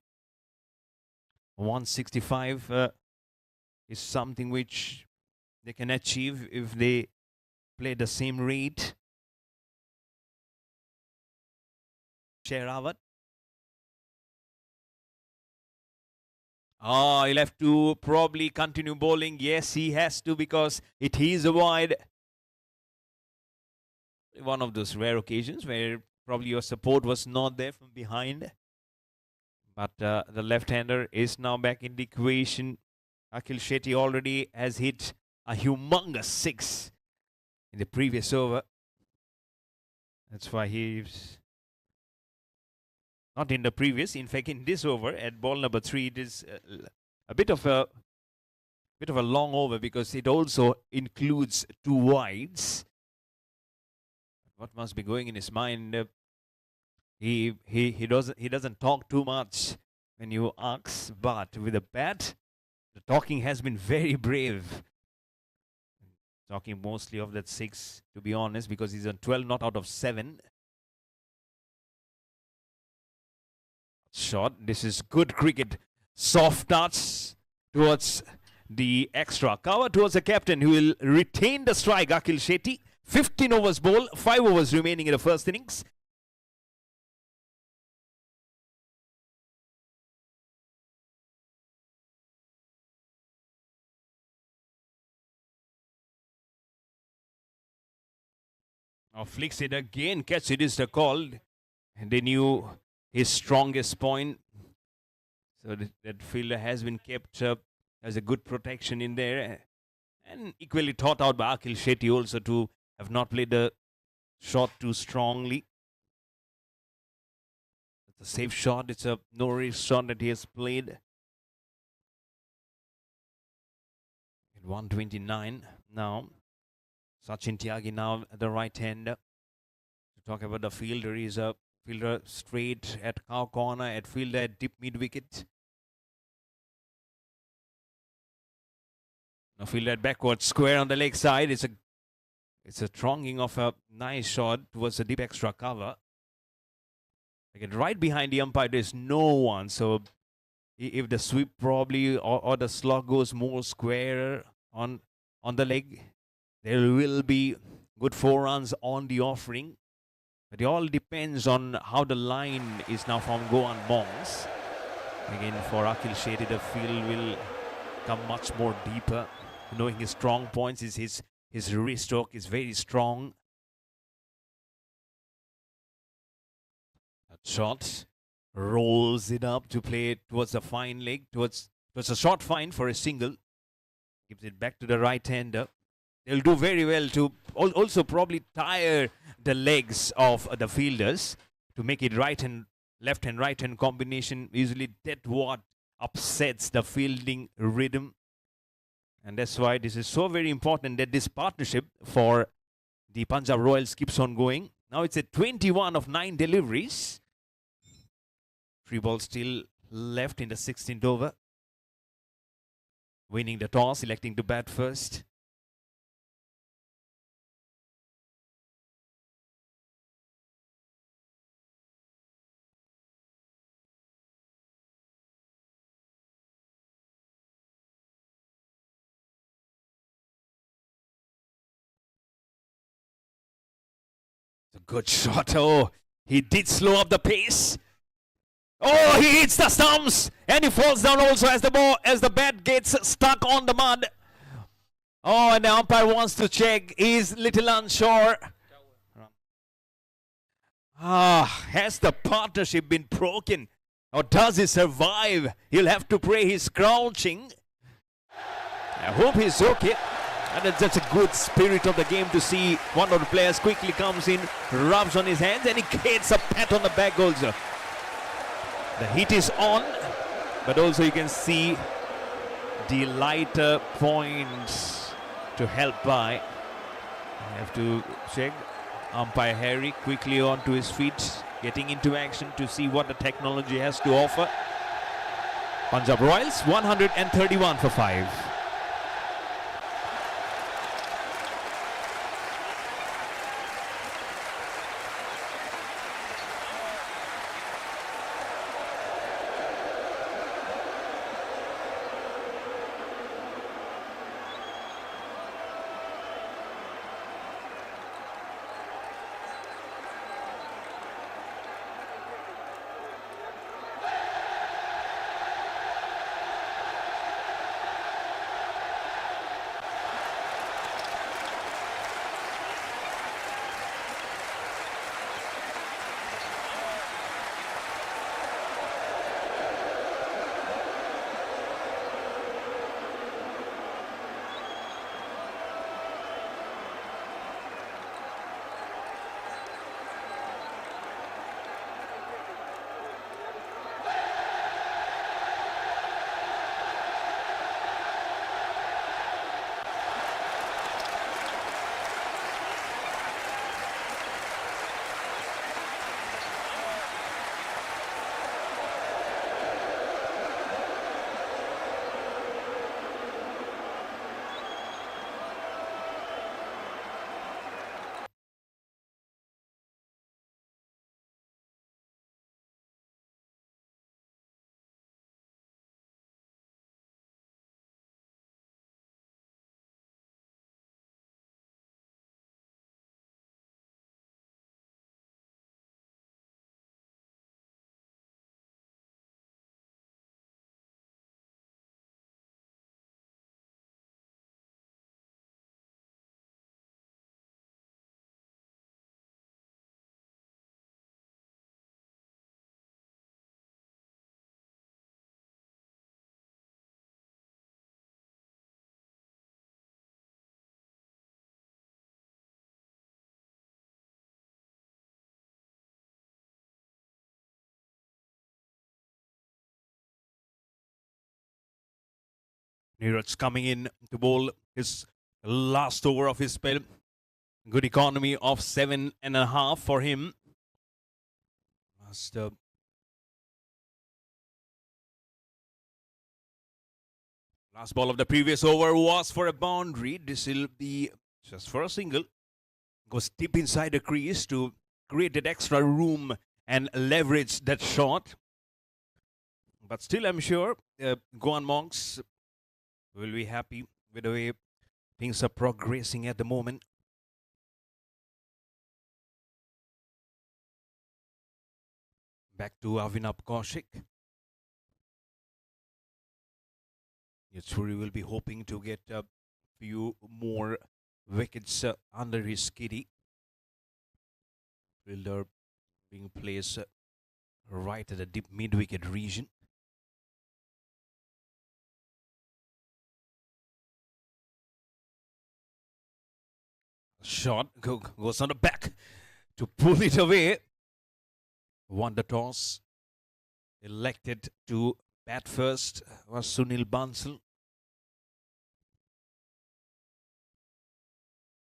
S1: 165 is something which they can achieve if they play the same rate. Sherawat. Oh, he'll have to probably continue bowling. Yes, he has to because it is a wide. One of those rare occasions where probably your support was not there from behind. But the left-hander is now back in the equation. Akhil Shetty already has hit a humongous 6 in the previous over. That's why he's not in the previous. In fact, in this over at ball number 3, it is a bit of a long over because it also includes 2 wides. What must be going in his mind? He doesn't talk too much when you ask, but with a bat, the talking has been very brave. Talking mostly of that 6, to be honest, because he's on 12, not out of 7. Shot. This is good cricket. Soft touch towards the extra. Cover towards the captain who will retain the strike, Akhil Shetty. 15 overs bowl, 5 overs remaining in the first innings. Now flicks it again, catch it is the call. And they knew his strongest point. So that fielder has been kept up as a good protection in there. And equally thought out by Akhil Shetty also to have not played the shot too strongly. It's a safe shot. It's a no-risk shot that he has played. At 129 now. Sachin Tyagi now at the right hand. To talk about the fielder, he's a fielder straight at cow corner, at fielder at deep mid wicket. Now fielder at backward square on the leg side. It's a thronging of a nice shot towards the deep extra cover. Again, right behind the umpire, there's no one. So if the sweep probably or the slog goes more square on the leg, there will be good 4 runs on the offering. But it all depends on how the line is now from Goan Bongs. Again, for Akhil Shetty, the field will come much more deeper. Knowing his strong points, his wrist stroke is very strong. That shot rolls it up to play towards the fine leg, towards a short fine for a single. Gives it back to the right hander. They'll do very well to also probably tire the legs of the fielders to make it right hand, left hand, right hand combination. Usually that what upsets the fielding rhythm. And that's why this is so very important that this partnership for the Punjab Royals keeps on going. Now it's at 21 of 9 deliveries. 3 balls still left in the 16th over. Winning the toss, electing to bat first. It's a good shot. Oh, he did slow up the pace. Oh, he hits the stumps and he falls down also as the bat gets stuck on the mud. Oh, and the umpire wants to check. He's little unsure. Has the partnership been broken? Or does he survive? He'll have to pray he's crouching. I hope he's okay. And that's a good spirit of the game to see one of the players quickly comes in, rubs on his hands, and he gets a pat on the back also. The heat is on, but also you can see the lighter points to help by. I have to check. Umpire Harry quickly onto his feet, getting into action to see what the technology has to offer. Punjab Royals 131 for 5. Neeraj coming in to bowl his last over of his spell. Good economy of 7.5 for him. Last ball of the previous over was for a boundary. This will be just for a single. Goes deep inside the crease to create that extra room and leverage that shot. But still, I'm sure Goan Monks will be happy with the way things are progressing at the moment. Back to Avinav Kaushik. Yatsuri will be hoping to get a few more wickets under his kitty. Fielder being placed right at the deep mid-wicket region. Shot goes on the back to pull it away. Won the toss. Elected to bat first was Sunil Bansal.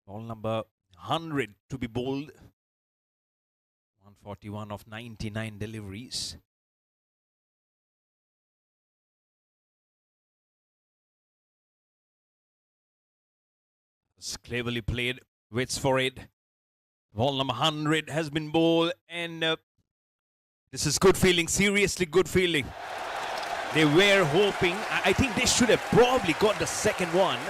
S1: Ball number 100 to be bowled. 141 of 99 deliveries. It's cleverly played. Waits for it. Ball number 100 has been bowled, and this is good feeling, seriously good feeling. They were hoping, I think they should have probably got the second one.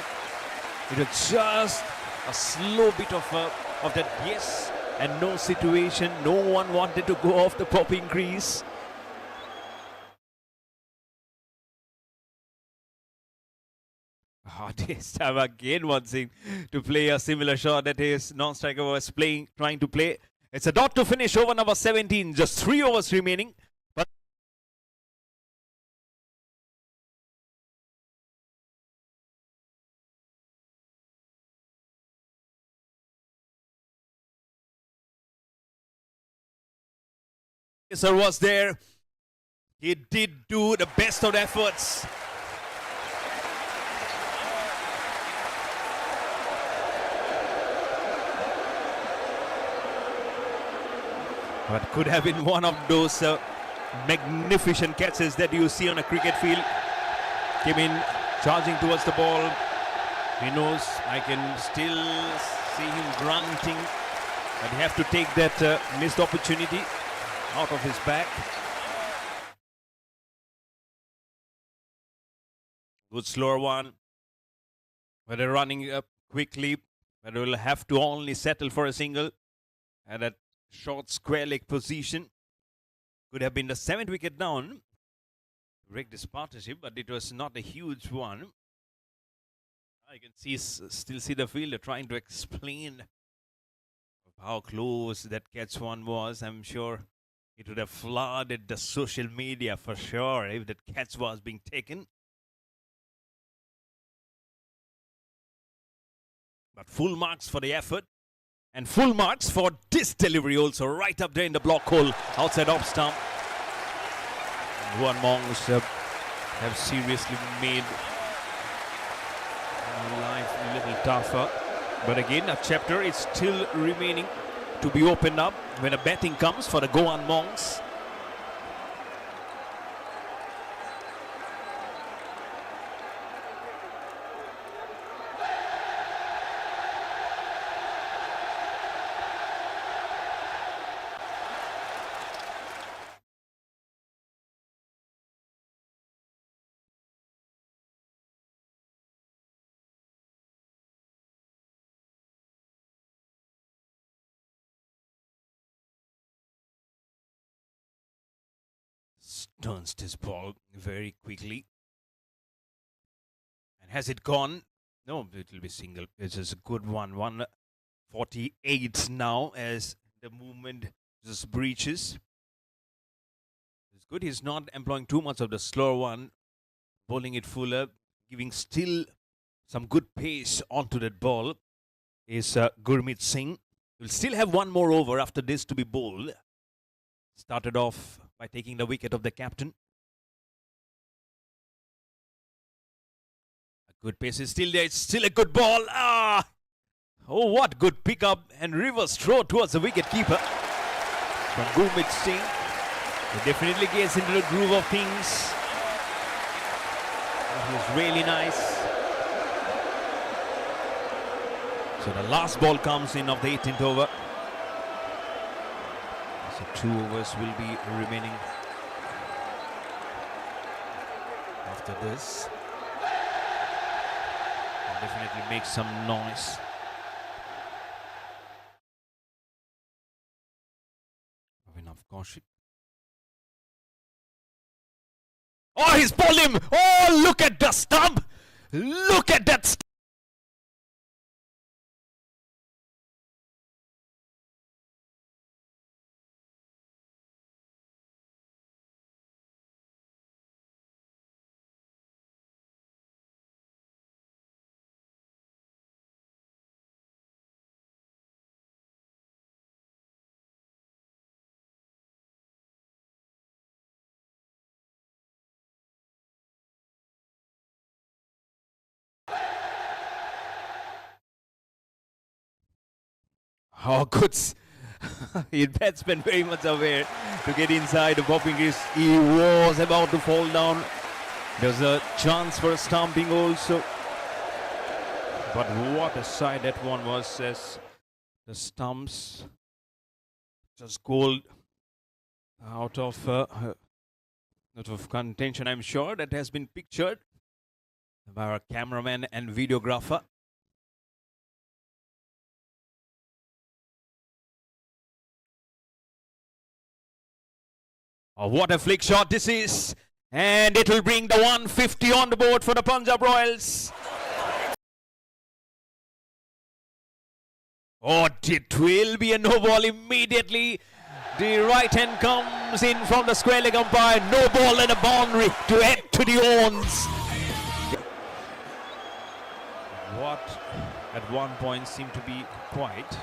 S1: It was just a slow bit of that yes and no situation. No one wanted to go off the popping crease. This time again wanting to play a similar shot that his non-striker was trying to play. It's a dot to finish over number 17. Just 3 overs remaining. But Sir was there. He did do the best of efforts. But could have been one of those magnificent catches that you see on a cricket field. Came in, charging towards the ball. He knows I can still see him grunting. But he have to take that missed opportunity out of his back. Good slower one. But they're running up quickly. But they will have to only settle for a single. And that short square leg position could have been the 7th wicket down to break this partnership, but it was not a huge one. I can still see the fielder trying to explain how close that catch one was. I'm sure it would have flooded the social media for sure if that catch was being taken. But full marks for the effort. And full marks for this delivery also, right up there in the block hole, outside off stump. Goan Monks have seriously made life a little tougher. But again, a chapter is still remaining to be opened up when a batting comes for the Goan Monks. Turns this ball very quickly. And has it gone? No, it will be single. It's just a good one. 148 now as the movement just breaches. It's good he's not employing too much of the slower one. Bowling it fuller, giving still some good pace onto that ball is Gurmeet Singh. We'll still have one more over after this to be bowled. Started off by taking the wicket of the captain. Good pace is still there. It's still a good ball. Oh, what good pickup and reverse throw towards the wicket keeper from Gurmeet Singh. He definitely gets into the groove of things. That was really nice. So the last ball comes in of the 18th over. So 2 overs will be remaining after this. Will definitely make some noise. Enough caution. Oh, he's pulled him! Oh, look at the stump! Look at that stump! Oh, good. His batsman very much aware to get inside the popping crease. He was about to fall down. There was a chance for a stumping also. But what a sight that one was, as the stumps just gold out of contention. I'm sure that has been pictured by our cameraman and videographer. Oh, what a flick shot this is. And it will bring the 150 on the board for the Punjab Royals. Oh, it will be a no ball immediately. The right hand comes in from the square leg umpire. No ball and a boundary to head to the horns. What at one point seemed to be quite.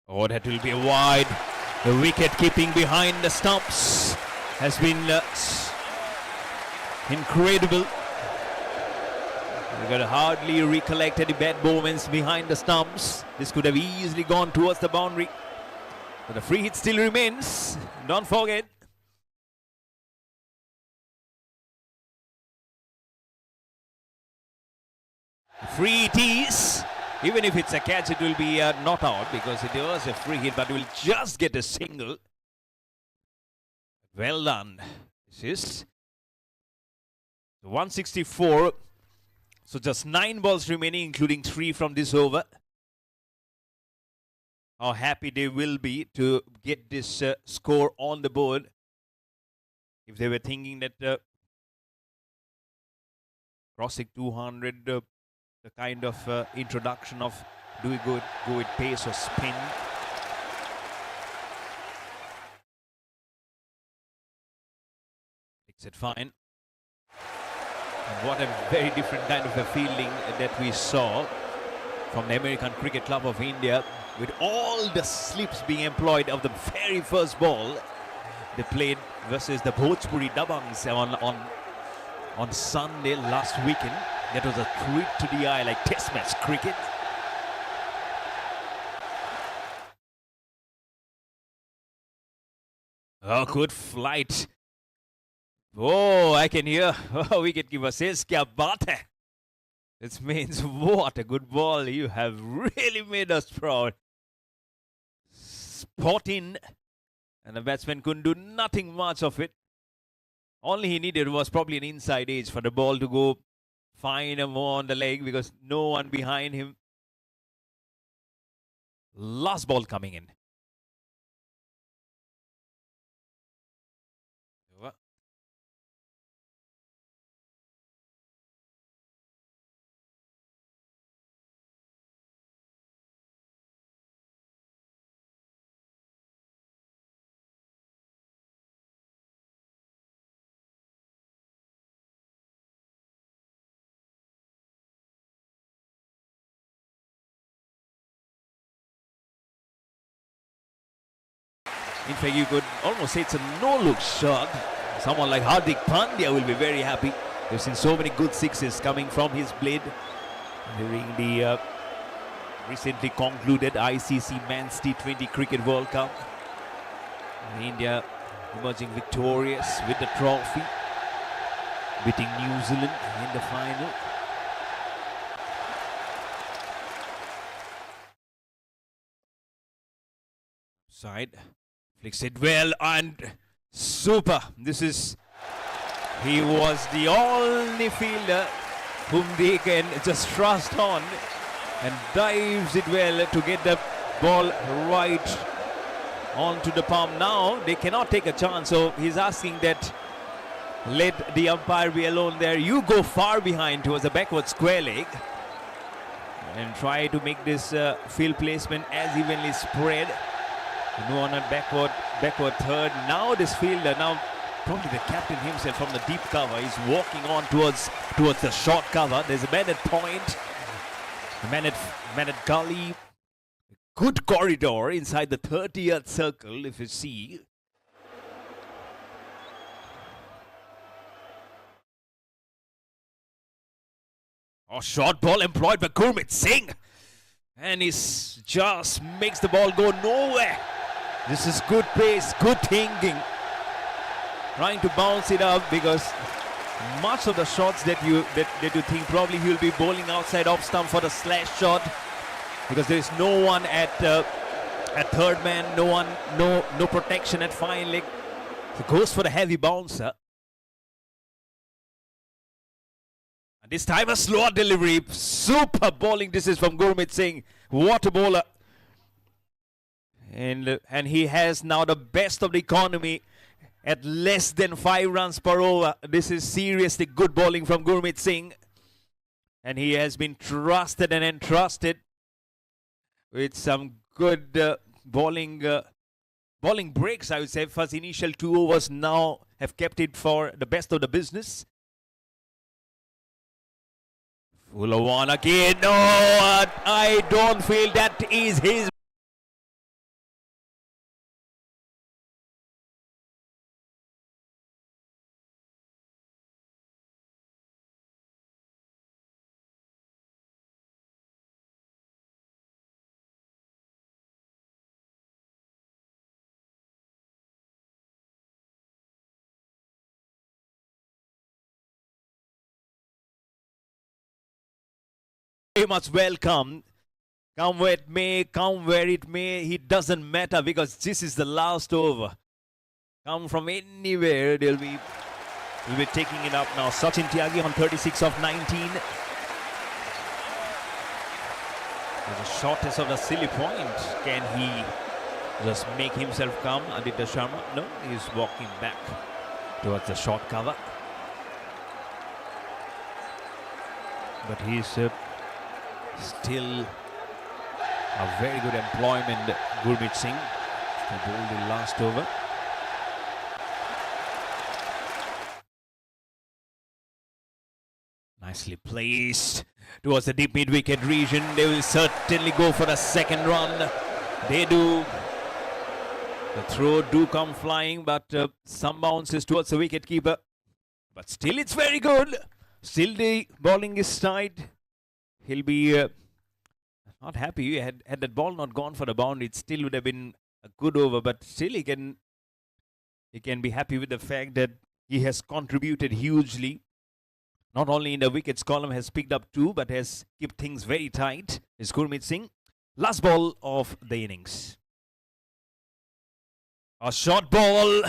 S1: Oh, that will be wide. The wicket keeping behind the stumps has been incredible. We got hardly recollected the bad moments behind the stumps. This could have easily gone towards the boundary. But the free hit still remains. Don't forget. Free it is. Even if it's a catch, it will be not out because it was a free hit, but will just get a single. Well done. This is 164. So just 9 balls remaining, including 3 from this over. How happy they will be to get this score on the board. If they were thinking that crossing 200, the kind of introduction of do we go with pace or spin. Takes it fine. And what a very different kind of a fielding that we saw from the American Cricket Club of India, with all the slips being employed of the very first ball they played versus the Bhojpuri Dabangs on Sunday last weekend. That was a treat to the eye, like test match cricket. Oh, good flight. Oh, I can hear wicketkeeper says, "Kya baat hai?" This means what a good ball. You have really made us proud. Spot in, and the batsman couldn't do nothing much of it. All he needed was probably an inside edge for the ball to go fine and more on the leg because no one behind him. Last ball coming in. In fact, you could almost say it's a no-look shot. Someone like Hardik Pandya will be very happy. We've seen so many good sixes coming from his blade during the recently concluded ICC Men's T20 Cricket World Cup. India emerging victorious with the trophy, beating New Zealand in the final. Side, flicks it well and super. He was the only fielder whom they can just trust on, and dives it well to get the ball right onto the palm. Now they cannot take a chance, so he's asking that let the umpire be alone there. You go far behind towards the backward square leg and try to make this field placement as evenly spread. No one at backward third. Now this fielder, now probably the captain himself from the deep cover, is walking on towards the short cover. There's a man at point, a man at gully. Good corridor inside the 30th circle, if you see. Oh, short ball employed by Gurmeet Singh. And he just makes the ball go nowhere. This is good pace, good thinking. Trying to bounce it up, because much of the shots that you think probably he'll be bowling outside off stump for the slash shot, because there is no one at third man, no protection at fine leg. So goes for the heavy bouncer. And this time a slower delivery. Super bowling. This is from Gurmeet Singh. What a bowler. And he has now the best of the economy at less than 5 runs per over. This is seriously good bowling from Gurmeet Singh. And he has been trusted and entrusted with some good bowling breaks, I would say. First initial 2 overs, now have kept it for the best of the business. Full of one again. No, I don't feel that is his. Very much welcome. Come where it may, come where it may, it doesn't matter, because this is the last over. Come from anywhere, they'll be taking it up now. Sachin Tyagi on 36 of 19. The shortest of the silly point. Can he just make himself come? Aditya Sharma? No, he's walking back towards the short cover. But he's still a very good employment, Gurmeet Singh, to bowl the last over. Nicely placed towards the deep mid-wicket region. They will certainly go for the second run. They do. The throw do come flying, but some bounces towards the wicket-keeper. But still it's very good. Still the bowling is tight. He'll be not happy. Had that ball not gone for the boundary, it still would have been a good over. But still, he can be happy with the fact that he has contributed hugely. Not only in the wickets column, has picked up 2, but has kept things very tight. Is Gurmeet Singh. Last ball of the innings. A short ball.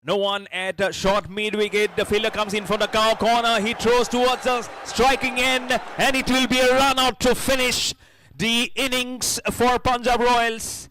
S1: No one at short mid-wicket. The fielder comes in from the cow corner. He throws towards the striking end, and it will be a run out to finish the innings for Punjab Royals.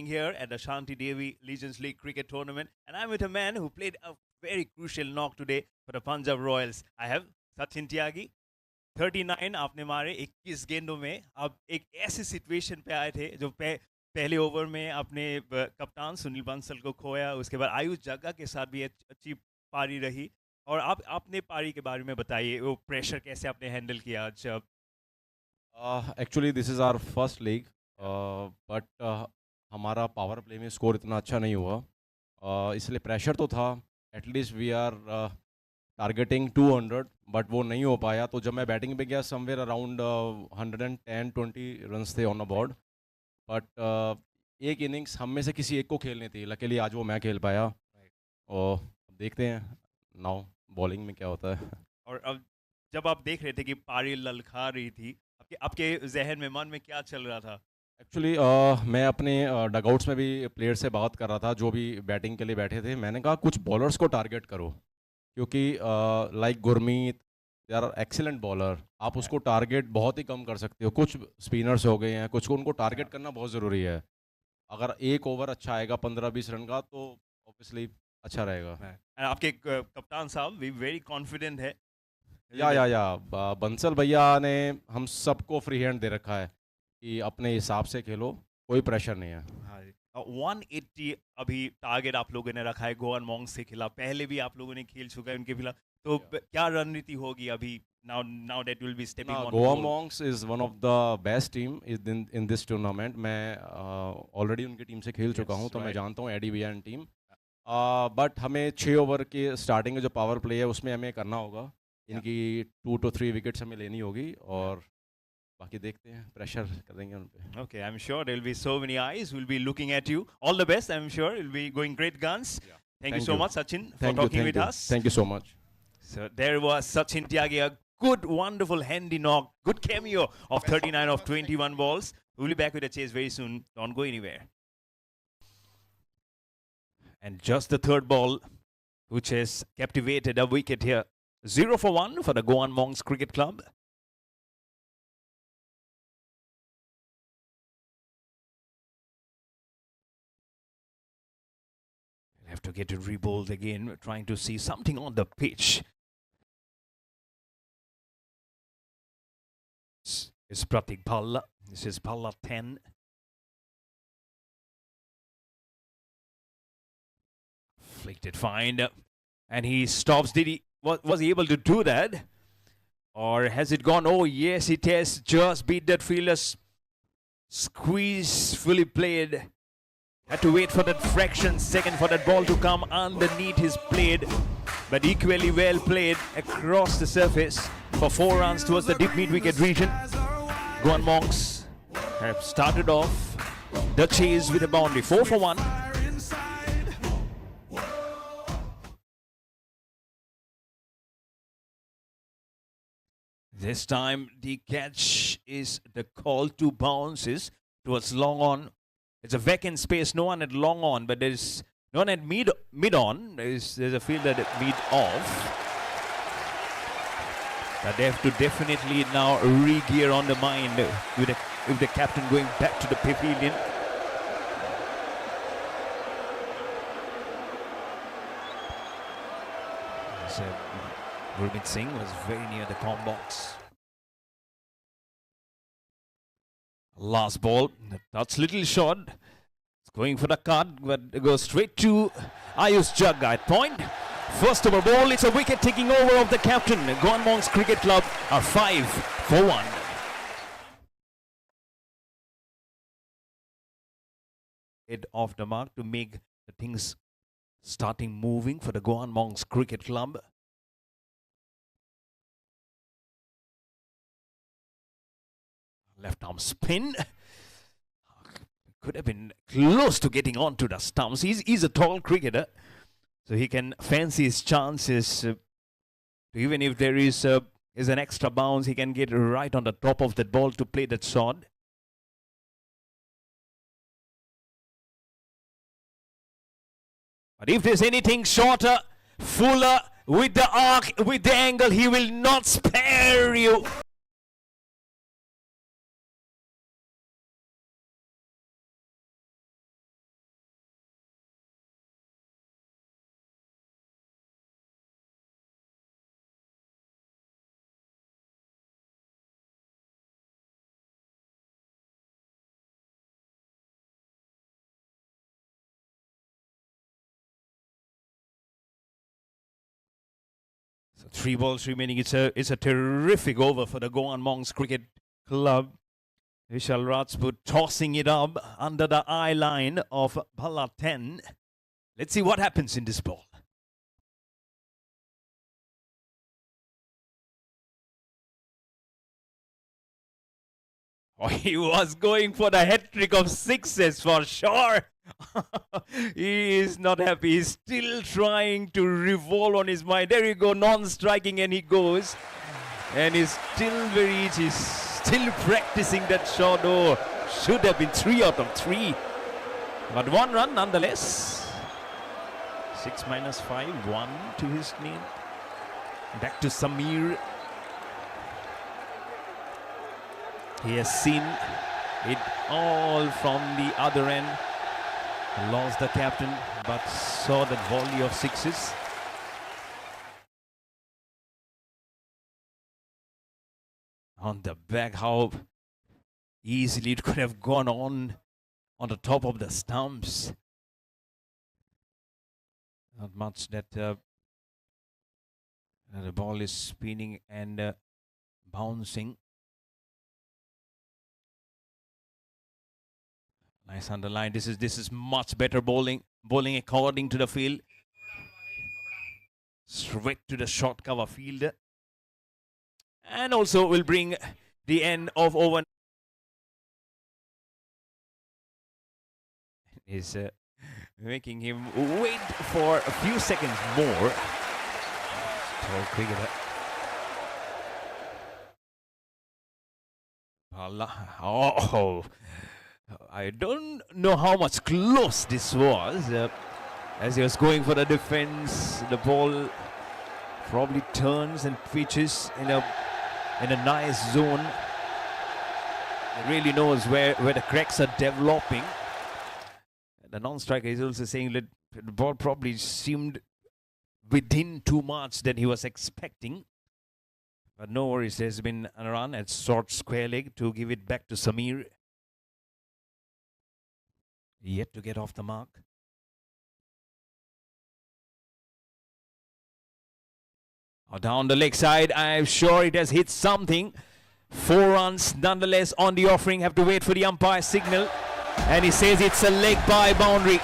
S1: Here at the Shanti Devi Legends League Cricket Tournament, and I'm with a man who played a very crucial knock today for the Punjab Royals. I have Sachin Tyagi. 39 आपने मारे 21 गेंदों में. अब एक ऐसी situation पे आए थे जो पहले ओवर में आपने कप्तान सुनील बंसल को खोया, उसके बाद आयुष जग्गा के साथ भी अच्छी पारी रही. और आपने पारी के बारे में बताइए, वो प्रेशर कैसे आपने हैंडल किया आज?
S2: Actually this is our first league, but हमारा पावर प्ले में स्कोर इतना अच्छा नहीं हुआ, इसलिए प्रेशर तो था. At least we are targeting 200, but वो नहीं हो पाया. तो जब मैं बैटिंग पे गया, समवेयर अराउंड 110-20 रन्स थे ऑन द बोर्ड. बट एक इनिंग्स हम में से किसी एक को खेलनी थी. लकीली आज वो मैं खेल पाया. और देखते हैं नाउ बॉलिंग में क्या होता है.
S1: और अब जब आप देख रहे थे कि पारी ललका रही थी, आपके जहन में, मन में क्या चल रहा था?
S2: एक्चुअली मैं अपने डगआउट्स में भी प्लेयर से बात कर रहा था जो भी बैटिंग के लिए बैठे थे. मैंने कहा कुछ बॉलर्स को टारगेट करो, क्योंकि like Gurmeet, they are excellent bowler. आप उसको टारगेट बहुत ही कम कर सकते हो. कुछ स्पिनर्स हो गए हैं, कुछ को उनको टारगेट करना बहुत ज़रूरी है. अगर एक ओवर अच्छा आएगा 15-20 रन का, तो ऑब्वियसली अच्छा रहेगा.
S1: आपके कप्तान साहब भी वेरी कॉन्फिडेंट है.
S2: या बंसल भैया ने हम सबको फ्री हैंड दे रखा है कि अपने हिसाब से खेलो, कोई प्रेशर नहीं है.
S1: हाँ जी. 180 अभी टारगेट आप लोगों ने रखा है गोवन मॉन्क्स के खिलाफ. पहले भी आप लोगों ने खेल चुका है उनके खिलाफ, तो क्या रणनीति होगी अभी? now that you will be stepping on
S2: Goan Monks is one of the best team in this tournament. मैं ऑलरेडी उनकी टीम से खेल चुका हूँ, तो मैं जानता हूँ एडी वियन टीम. बट हमें 6 ओवर के स्टार्टिंग में जो पावर प्ले है उसमें हमें करना होगा. इनकी 2 to 3 विकेट्स हमें लेनी होगी, और बाकी देखते हैं, प्रेशर करेंगे उन पे.
S1: Okay, I'm sure there will be so many eyes will be looking at you. All the best. I'm sure you'll be going great guns. Thank you so much, Sachin, for talking with us.
S2: Thank you so much.
S1: So there was Sachin Tyagi, a good, wonderful handy knock, good cameo of 39 of 21 balls. We'll be back with a chase very soon. Don't go anywhere. And just the third ball, which has captivated a wicket here. 0 for 1 for the Goan Monks Cricket Club. We'll have to get it rebowled again. We're trying to see something on the pitch. This is Pratik Bhalla. This is Bhalla 10. Flicked it fine. And he stops. Was he able to do that? Or has it gone? Oh, yes, it has just beat that fielder's squeeze, fully played. Had to wait for that fraction second for that ball to come underneath his blade. But equally well played across the surface for 4 runs towards the deep mid-wicket region. Goan Monks have started off the chase with a boundary. 4 for 1. This time the catch is the call to bounces towards long on. It's a vacant space, no one at long on, but there's no one at mid on. There's a fielder at mid off. But they have to definitely now re-gear on the mind with the captain going back to the pavilion. Gurmeet Singh was very near the com box. Last ball, that's little short. It's going for the cut, but it goes straight to Ayush Jagga at point. First over ball, it's a wicket taking over of the captain. Goan Monks Cricket Club are 5 for 1. Head off the mark to make the things starting moving for the Goan Monks Cricket Club. Left arm spin. Could have been close to getting onto the stumps. He's a tall cricketer, so he can fancy his chances. Even if there is an extra bounce, he can get right on the top of that ball to play that shot. But if there's anything shorter, fuller, with the arc, with the angle, he will not spare you. So 3 balls remaining. It's a terrific over for the Goan Monks Cricket Club. Vishal Rajput tossing it up under the eye line of Bhala 10. Let's see what happens in this ball. Oh, he was going for the hat-trick of sixes for sure. He is not happy. He's still trying to revolve on his mind. There you go, non-striking, and he goes. And he's still very itchy. He's still practicing that shot. Oh, should have been 3 out of 3. But 1 run nonetheless. 6 minus 5, 1 to his name. Back to Samir. He has seen it all from the other end. Lost the captain, but saw that volley of sixes. On the back, how easily it could have gone on the top of the stumps. Not much that the ball is spinning and bouncing. Nice underline. This is much better bowling. Bowling according to the field. Straight to the short cover fielder. And also will bring the end of over. Is making him wait for a few seconds more. Tall cricketer. Oh, I don't know how much close this was. As he was going for the defense, the ball probably turns and pitches in a nice zone. He really knows where the cracks are developing. The non-striker is also saying that the ball probably seemed within too much than he was expecting. But no worries, there's been a run at short square leg to give it back to Samir. Yet to get off the mark. Down the leg side, I'm sure it has hit something. 4 runs nonetheless on the offering. Have to wait for the umpire signal. And he says it's a leg by boundary.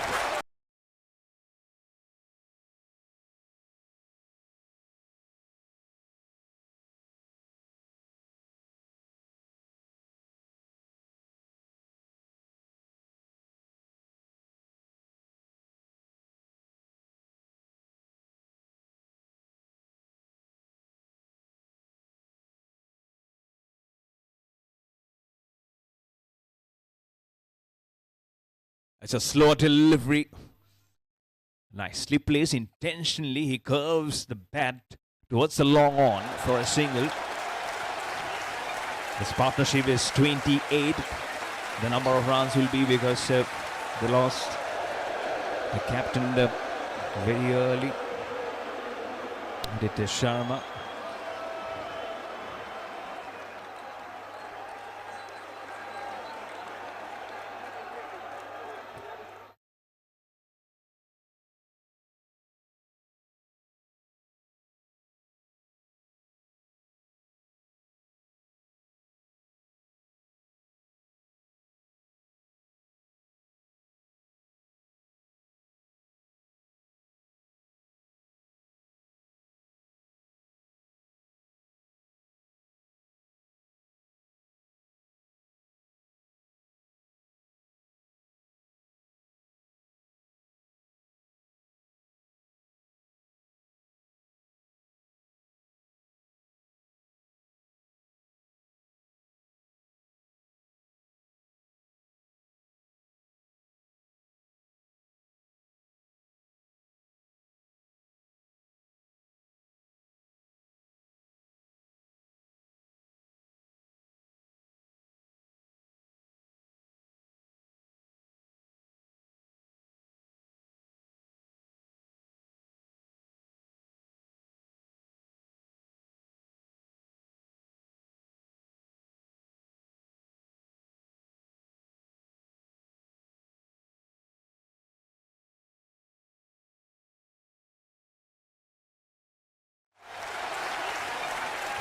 S1: It's a slow delivery. Nicely placed intentionally. He curves the bat towards the long on for a single. His partnership is 28. The number of runs will be because they lost the captain very early. Aditya Sharma.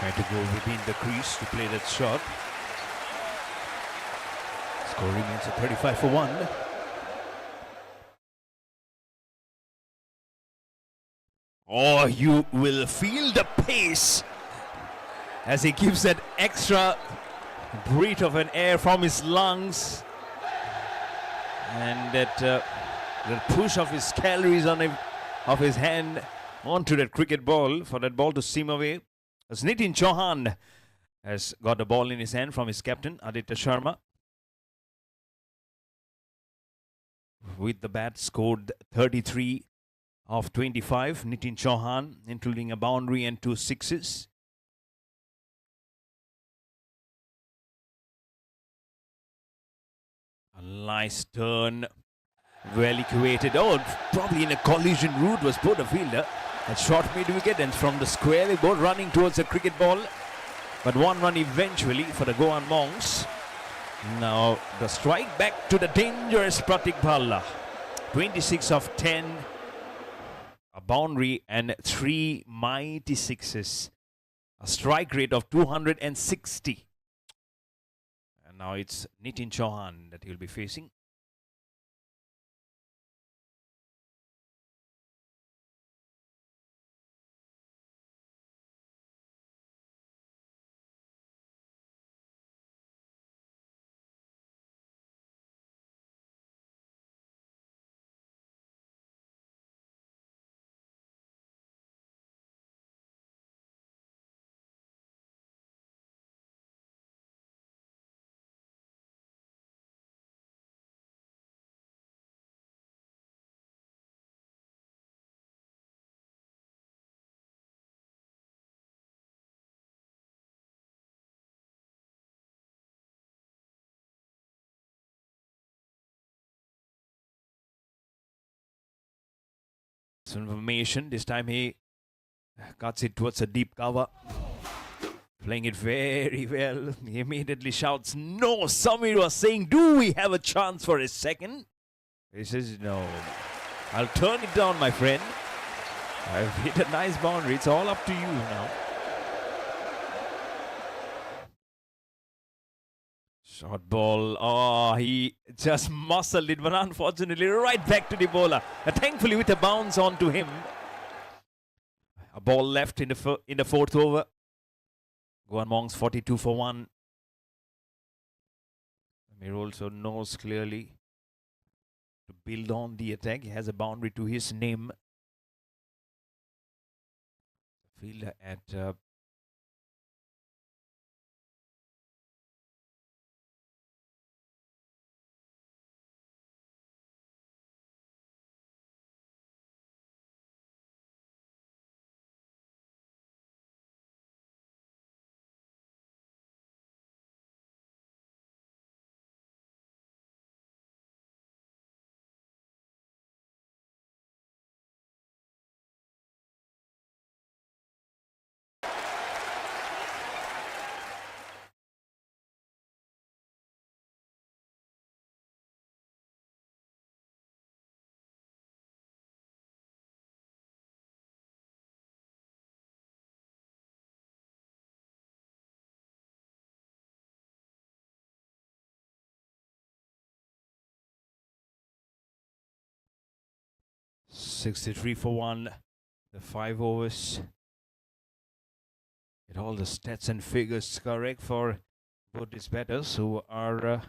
S1: Trying to go within the crease to play that shot. Score remains at 35 for 1. Oh, you will feel the pace as he gives that extra breath of an air from his lungs, and that push of his calories of his hand onto that cricket ball for that ball to seam away. As Nitin Chauhan has got the ball in his hand from his captain Aditya Sharma. With the bat, scored 33 of 25. Nitin Chauhan, including a boundary and 2 sixes. A nice turn, well equated. Oh, probably in a collision route was put a fielder. A short mid-wicket, and from the square they both running towards the cricket ball. But 1 run eventually for the Goan Monks. Now the strike back to the dangerous Pratik Bhalla. 26 of 10. A boundary and 3 mighty sixes. A strike rate of 260. And now it's Nitin Chauhan that he'll be facing. Some information. This time he cuts it towards a deep cover. Playing it very well. He immediately shouts, "No!" Samir was saying, "Do we have a chance for a second?" He says, "No. I'll turn it down, my friend. I've hit a nice boundary. It's all up to you now." Short ball. Oh, he just muscled it, but unfortunately right back to the bowler. Thankfully with a bounce onto him. A ball left in the 4th over. Goan Monks 42 for 1. Amir also knows clearly to build on the attack. He has a boundary to his name. Fielder at 63 for 1. The 5 overs. Get all the stats and figures correct for both these batters who are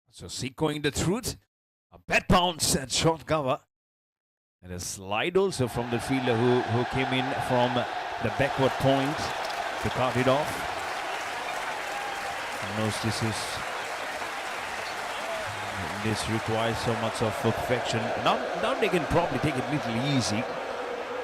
S1: so seeking the truth. A bat bounce at short cover. And a slide also from the fielder who came in from the backward point to cut it off. And knows this requires so much of perfection. Now they can probably take it a little easy.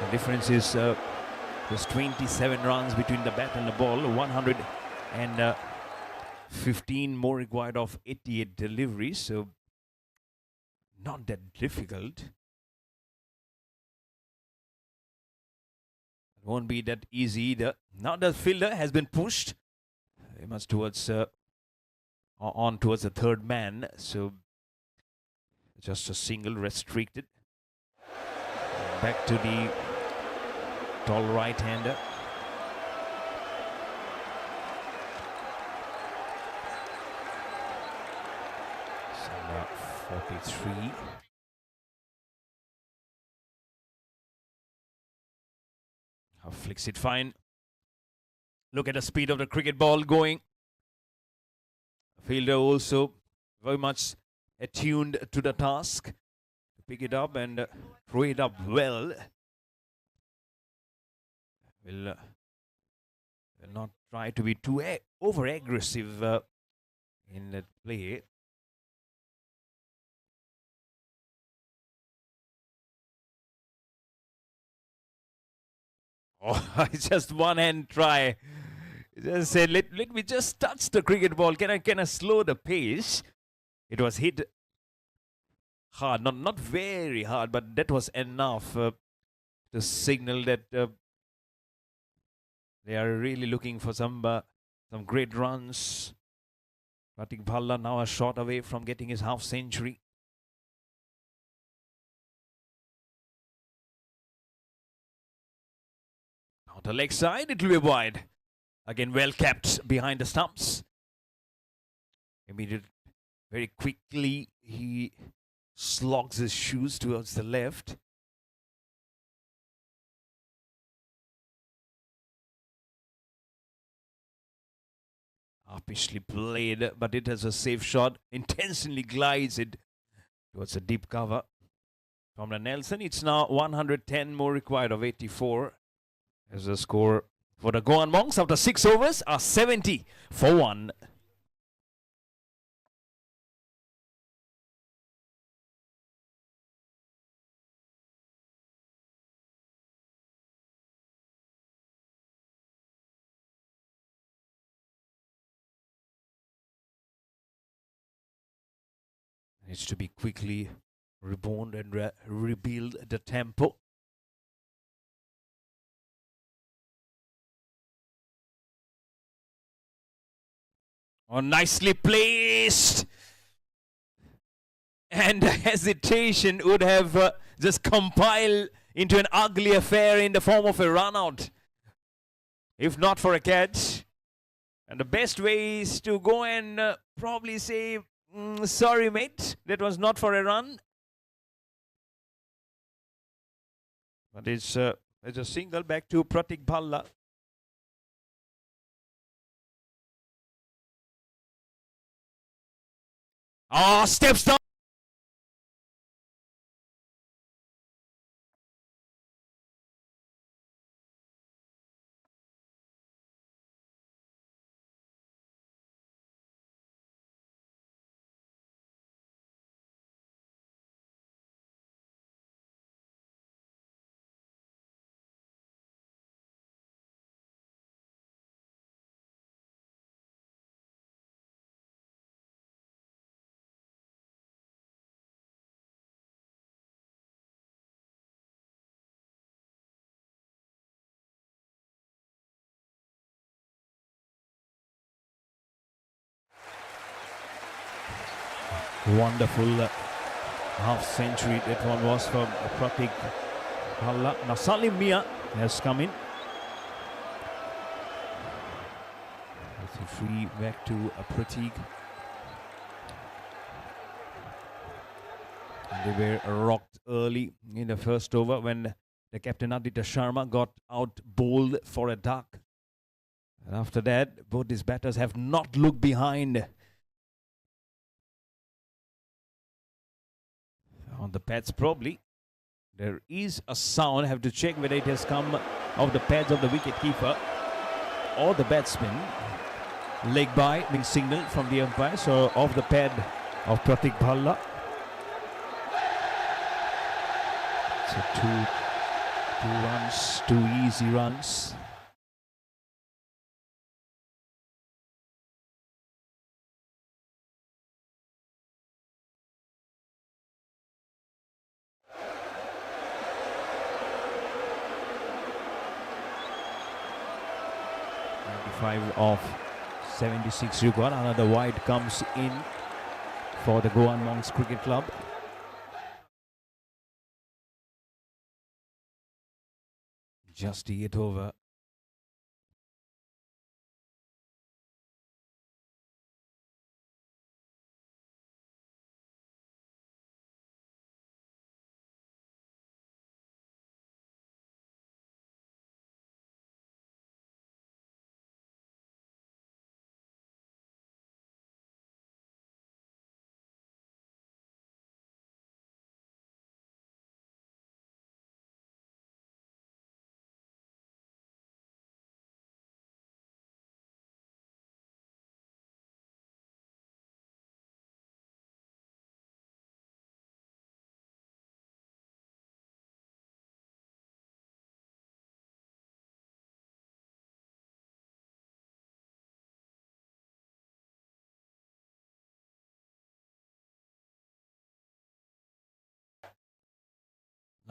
S1: The difference is there's 27 runs between the bat and the ball. 115 more required of 88 deliveries. So not that difficult. Won't be that easy either. Now the fielder has been pushed Very much towards on towards the third man. So just a single restricted. Back to the tall right-hander. So 43. How flicks it fine. Look at the speed of the cricket ball going. Fielder also very much attuned to the task to pick it up and throw it up well. Will not try to be too over aggressive in that play. Oh, it's just one hand try. Just said, let me just touch the cricket ball. Can I slow the pace? It was hit hard, not very hard, but that was enough to signal that they are really looking for some great runs. Pratik Bhalla now a shot away from getting his half century. Now the leg side, it will be wide. Again, well kept behind the stumps. Immediate, very quickly, he slogs his shoes towards the left. Upishly played, but it has a safe shot. Intentionally glides it towards a deep cover. From the Nelson, it's now 110 more required of 84. As the score for the Goan Monks after 6 overs are 70 for 1. Needs to be quickly reborn and rebuild the tempo. Oh, nicely placed. And the hesitation would have just compiled into an ugly affair in the form of a run out, if not for a catch. And the best way is to go and probably say, sorry mate, that was not for a run. But it's a single back to Pratik Bhalla. Oh, steps down. Wonderful half century that one was from Pratik Bhalla. Now Salim Mia has come in. It's a free back to Pratik. And they were rocked early in the first over when the captain Aditya Sharma got out bowled for a duck. And after that, both these batters have not looked behind. On the pads, probably. There is a sound. I have to check whether it has come off the pads of the wicketkeeper or the batsman. Leg by being signaled from the umpire. So off the pad of Pratik Bhalla. So two runs, 2 easy runs. Of 76 you got. Another wide comes in for the Goan Monks Cricket Club. Just to get over.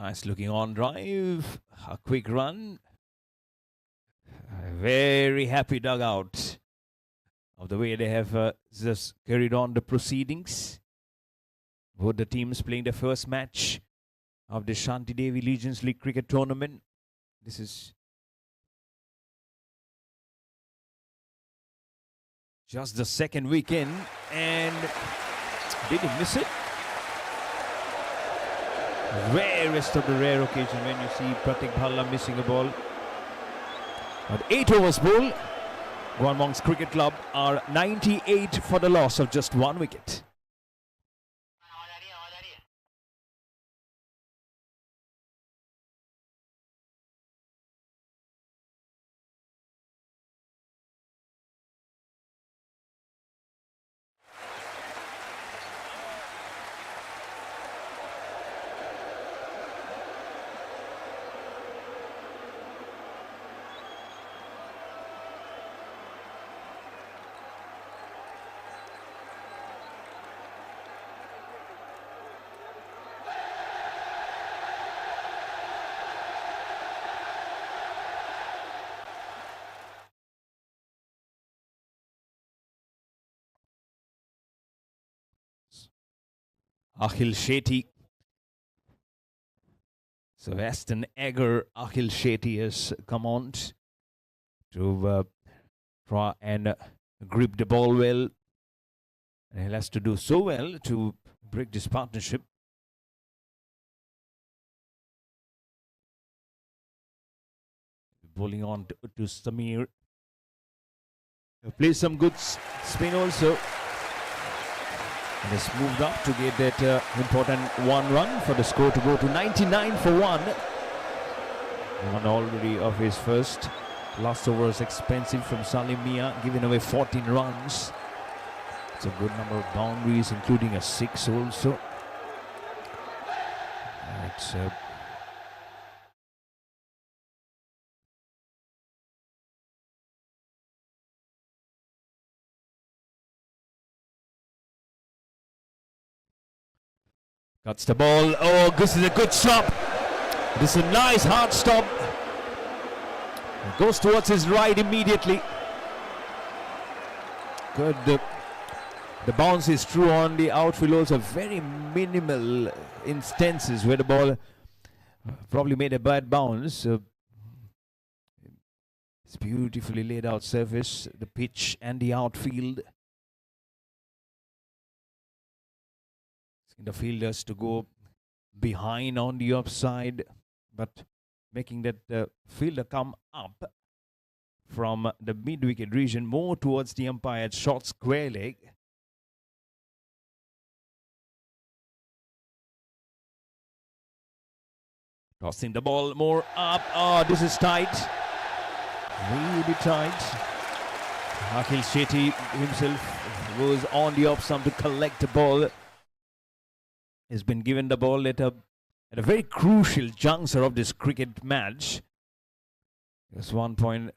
S1: Nice looking on drive, a quick run. A very happy dugout of the way they have just carried on the proceedings. Both the teams playing the first match of the Shanti Devi Legends League Cricket Tournament. This is just the second weekend, and did he miss it? Rarest of the rare occasion when you see Pratik Bhalla missing a ball. But 8 overs ball. Goan Monks Cricket Club are 98 for the loss of just 1 wicket. Akhil Shetty. So Western Egger, Akhil Shetty has come on to try and grip the ball well. And he has to do so well to break this partnership. Bowling on to Samir. Plays some good spin also. And has moved up to get that important 1 run for the score to go to 99 for 1. One already of his first. Last over was expensive from Salim Mia, giving away 14 runs. It's a good number of boundaries, including a 6 also. It's cuts the ball. Oh, this is a good stop. This is a nice hard stop. Goes towards his right immediately. Good. The bounce is true on the outfield also. Very minimal instances where the ball probably made a bad bounce. It's beautifully laid out surface, the pitch and the outfield. The fielders to go behind on the offside, but making that fielder come up from the mid-wicket region more towards the umpire's short square leg. Tossing the ball more up. Oh, this is tight. Really tight. Akhil Shetty himself goes on the off stump to collect the ball. Has been given the ball at a very crucial juncture of this cricket match. There's 1 point.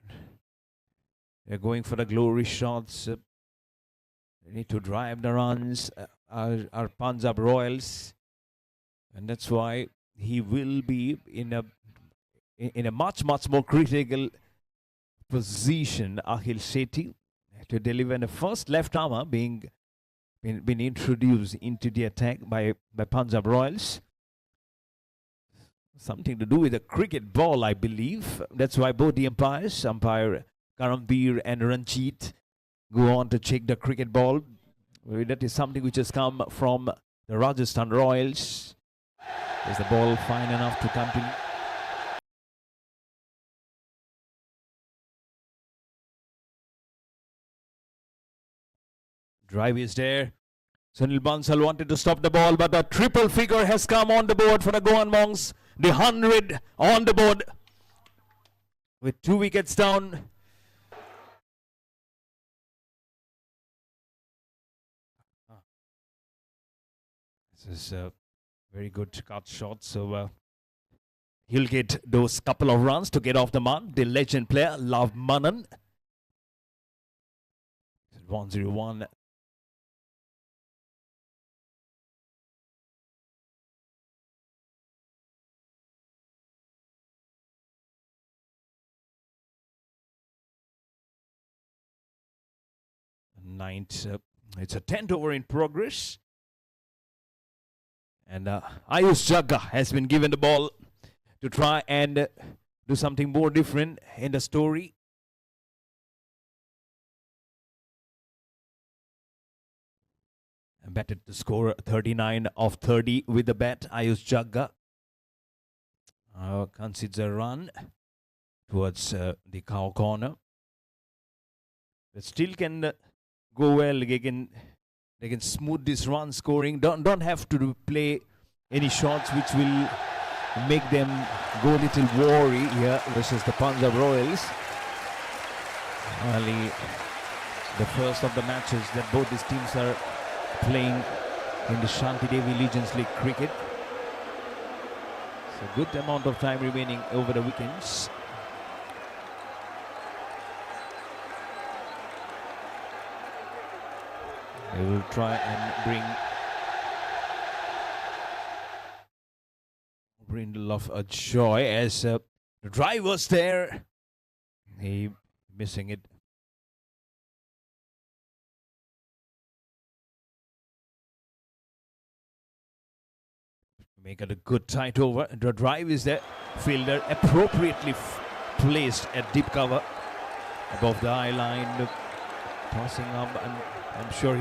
S1: They're going for the glory shots. They need to drive the runs. Our Punjab Royals, and that's why he will be in a much more critical position. Akhil Shetty to deliver, and the first left armour been introduced into the attack by Punjab Royals. Something to do with a cricket ball, I believe. That's why both the umpires, umpire Karambir and Ranjit, go on to check the cricket ball. That is something which has come from the Rajasthan Royals. Is the ball fine enough to continue? Drive is there. Sunil Bansal wanted to stop the ball, but a triple figure has come on the board for the Goan Monks. The 100 on the board with 2 wickets down. This is a very good cut shot, so he'll get those couple of runs to get off the mark. The legend player, Love Manan. 101. Ninth, it's a 10th over in progress. And Ayush Jagga has been given the ball to try and do something more different in the story. And batted to score 39 of 30 with the bat. Ayush Jagga concedes a run towards the cow corner. But still can go well. They can smooth this run scoring. Don't have to play any shots which will make them go a little wary here versus the Punjab Royals. Only the first of the matches that both these teams are playing in the Shanti Devi Legends League cricket. So good amount of time remaining over the weekends. They will try and bring the love of joy as the drive was there. He missing it. Make it a good tight over. The drive is there. Fielder appropriately placed at deep cover above the eye line, tossing up, and I'm sure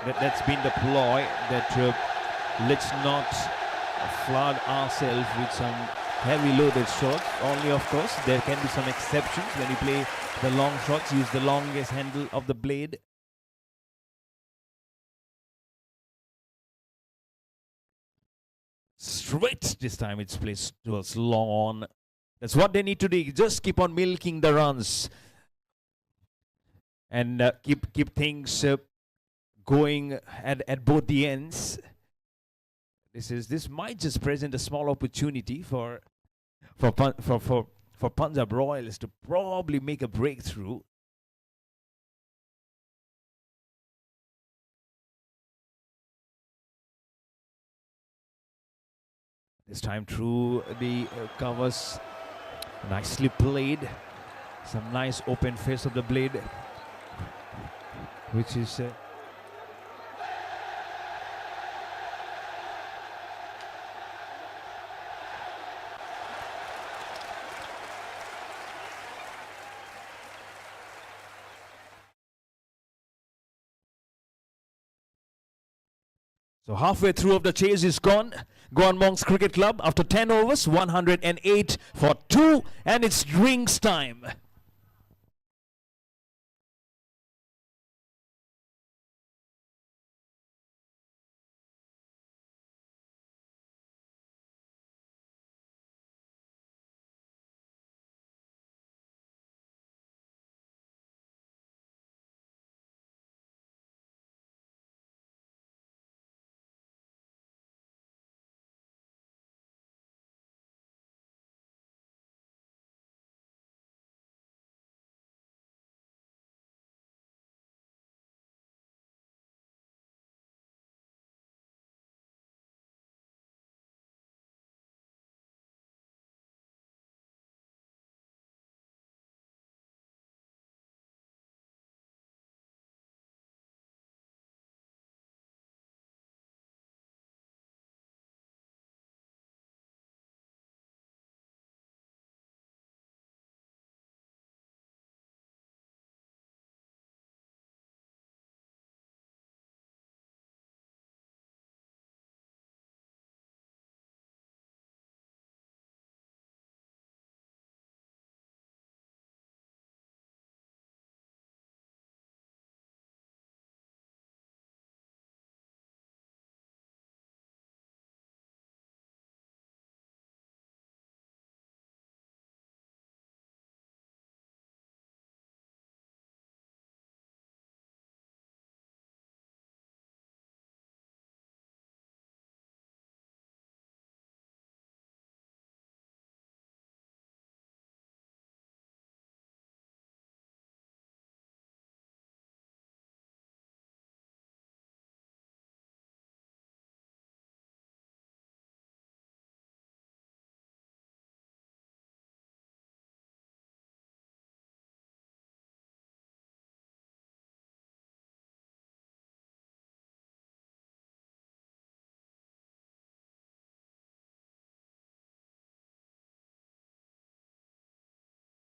S1: that's been the ploy that let's not flood ourselves with some heavy loaded shots. Only, of course, there can be some exceptions when you play the long shots. Use the longest handle of the blade. Straight this time it's placed towards long on. That's what they need to do. Just keep on milking the runs and keep things going at both the ends. This might just present a small opportunity for Punjab Royals to probably make a breakthrough. This time through the covers, nicely played. Some nice open face of the blade, which is so halfway through of the chase is gone. Goan Monks Cricket Club after 10 overs, 108 for 2, and it's drinks time.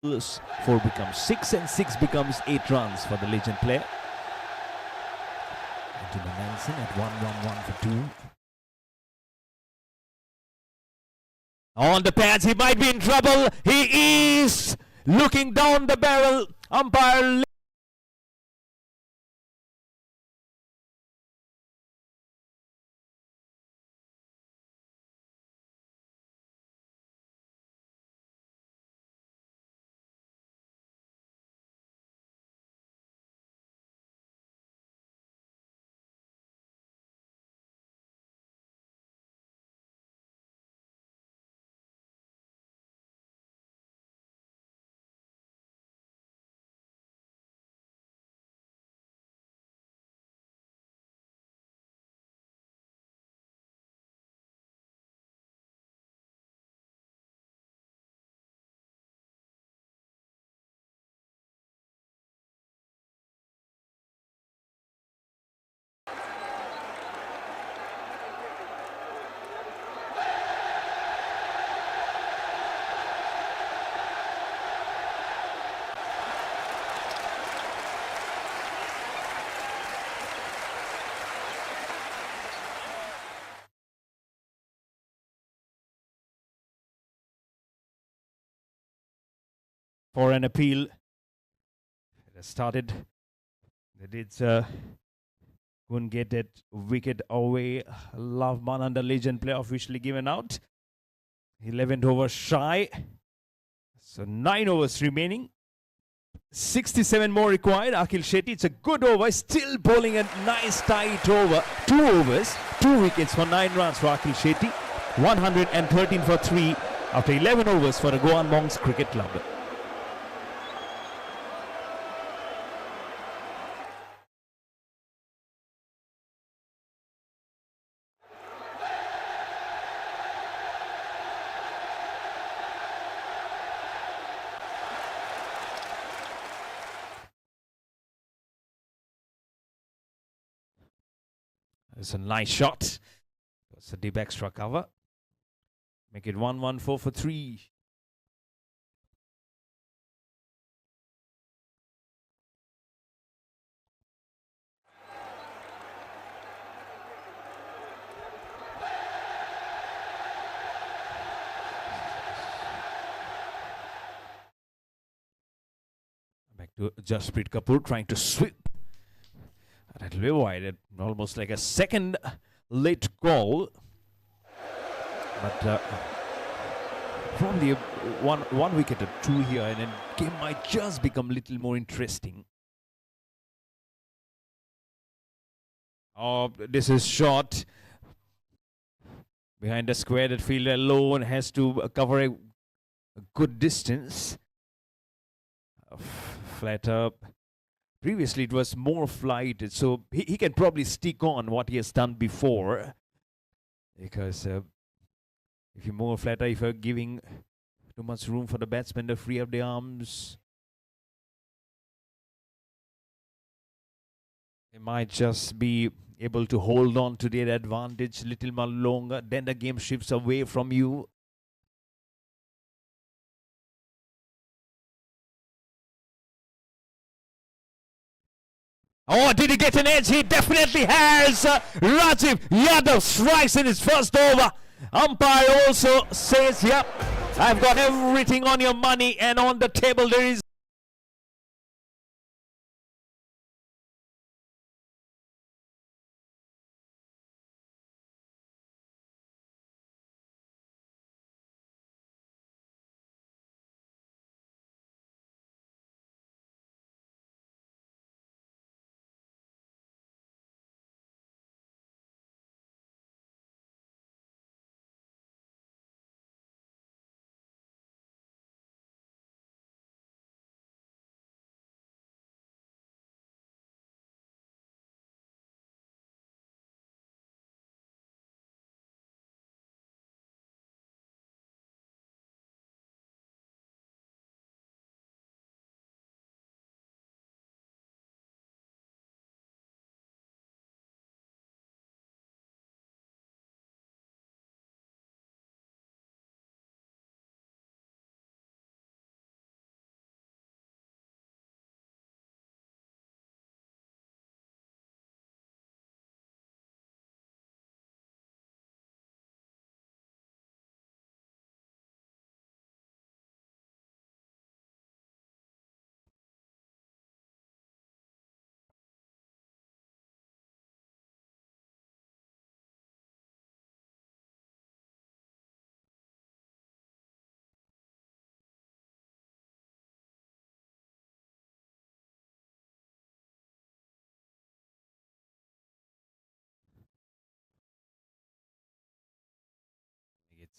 S1: 4 becomes 6 and 6 becomes 8 runs for the legend player. Anthony Nelson at 1-1-1 for 2. On the pads, he might be in trouble. He is looking down the barrel. Umpire. For an appeal. It has started. They did couldn't get that wicket away. Love Mananda legend player officially given out. 11th over shy. So 9 overs remaining. 67 more required. Akhil Shetty, it's a good over. Still bowling a nice tight over. 2 overs, 2 wickets for 9 runs for Akhil Shetty. 113 for 3 after 11 overs for the Goan Monks Cricket Club. It's a nice shot. It's a deep extra cover. Make it 1-1-4 for 3. Back to Jasprit Kapoor trying to sweep. That'll be wide, almost like a second late call. But from the one wicket at 2 here, and then game might just become a little more interesting. Oh, this is short. Behind the square, that fielder alone has to cover a good distance. Flat up. Previously, it was more flighted, so he can probably stick on what he has done before. Because if you're more flatter, if you're giving too much room for the batsman to free up the arms, he might just be able to hold on to their advantage a little more longer. Then the game shifts away from you. Oh, did he get an edge? He definitely has. Rajiv Yadav strikes in his first over. Umpire also says, yep, I've got everything on your money, and on the table there is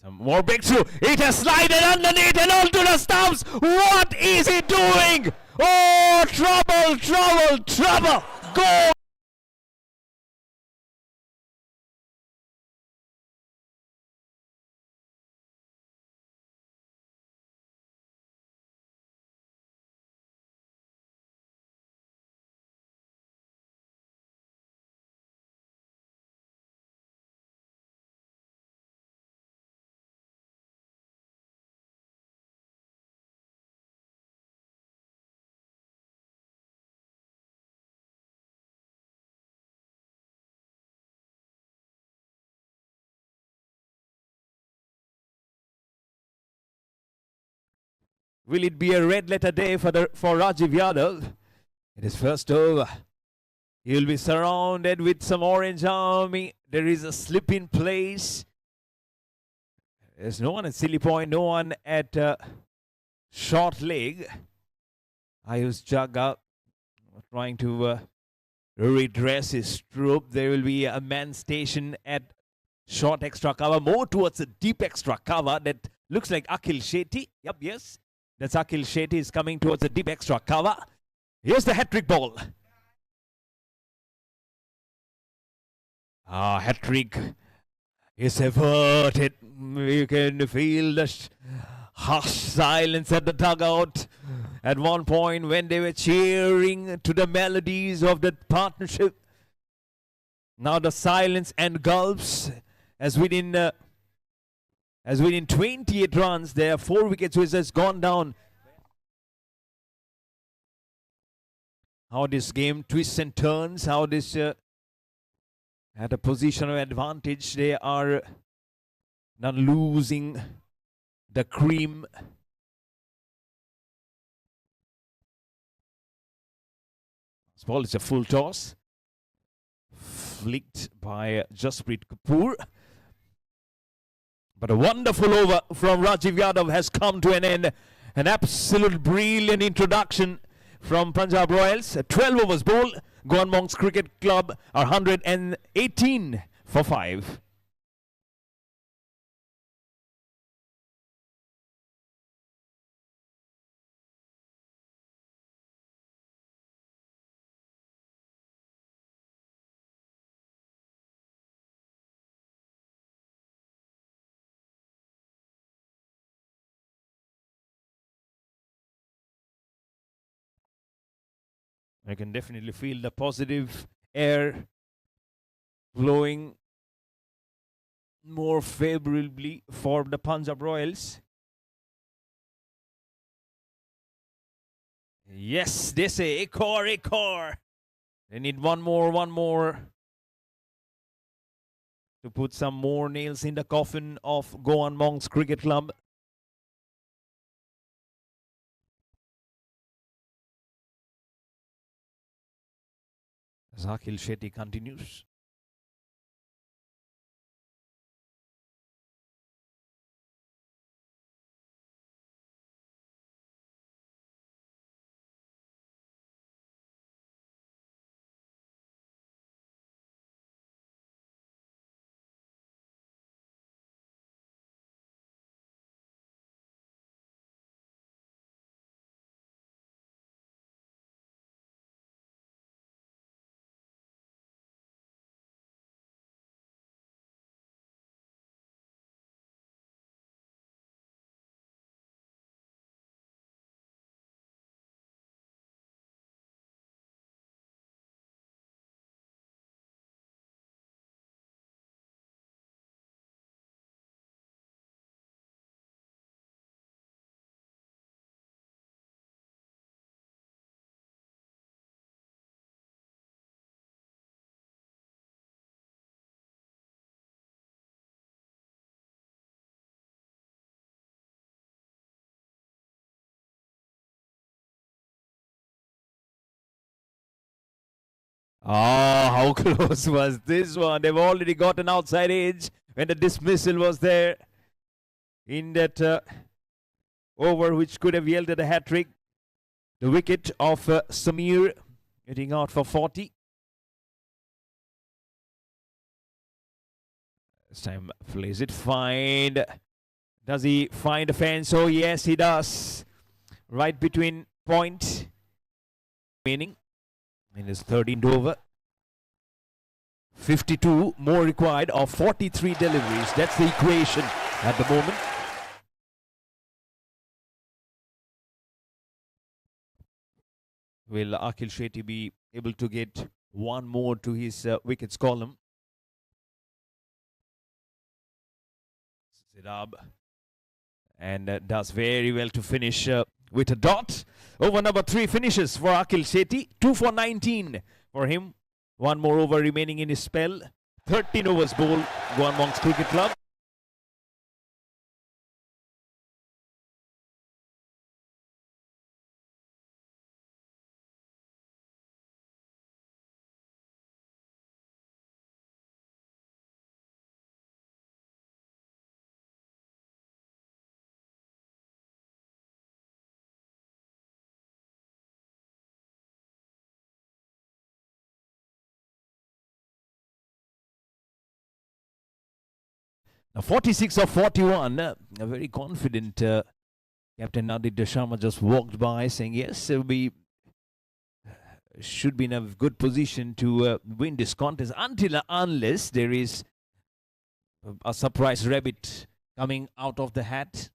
S1: Some more breakthrough. It has slided underneath and onto the stumps. What is he doing? Oh, trouble, trouble, trouble. Goal. Will it be a red letter day for Rajiv Yadav? It is first over. He will be surrounded with some orange army. There is a slip in place. There's no one at silly point, no one at short leg. Ayush Jaga trying to redress his troop. There will be a man stationed at short extra cover, more towards the deep extra cover. That looks like Akhil Shetty. Yep, yes. That's Akhil Shetty is coming towards the deep extra cover. Here's the hat-trick ball. Hat-trick is averted. You can feel the harsh silence at the dugout at one point when they were cheering to the melodies of the partnership. Now the silence engulfs as within 28 runs, there are 4 wickets which has gone down. How this game twists and turns, how this at a position of advantage, they are not losing the cream. This ball is a full toss, flicked by Jasprit Kapoor. But a wonderful over from Rajiv Yadav has come to an end. An absolute brilliant introduction from Punjab Royals. A 12 overs ball. Goan Monks Cricket Club are 118 for 5. I can definitely feel the positive air blowing more favorably for the Punjab Royals. Yes, they say ekor. They need one more to put some more nails in the coffin of Goan Monks Cricket Club. Akhil Shetty continues. Oh, how close was this one? They've already got an outside edge when the dismissal was there in that over, which could have yielded a hat-trick. The wicket of Samir hitting out for 40. This time plays it fine. Does he find a fence? Oh, yes, he does. Right between point. Remaining in his 13th over. 52 more required of 43 deliveries. That's the equation at the moment. Will Akhil Shetty be able to get one more to his wickets column? Zidab and does very well to finish with a dot. Over number 3 finishes for Akhil Shetty. 2 for 19 for him. One more over remaining in his spell. 13 overs bowled. Goan Monks Cricket Club. Now 46 of 41. A very confident Captain Aditya Sharma just walked by saying, yes, we should be in a good position to win this contest until unless there is a surprise rabbit coming out of the hat.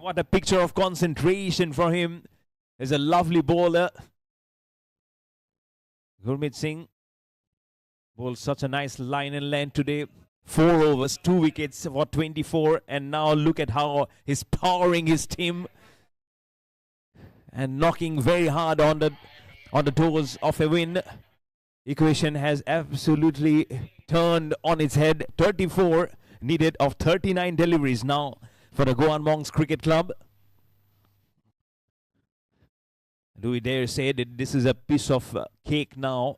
S1: What a picture of concentration for him. There's a lovely bowler. Gurmeet Singh bowled such a nice line and length today. 4 overs, 2 wickets for 24. And now look at how he's powering his team and knocking very hard on the doors of a win. Equation has absolutely turned on its head. 34 needed of 39 deliveries now for the Goan Monks Cricket Club. Do we dare say that this is a piece of cake now?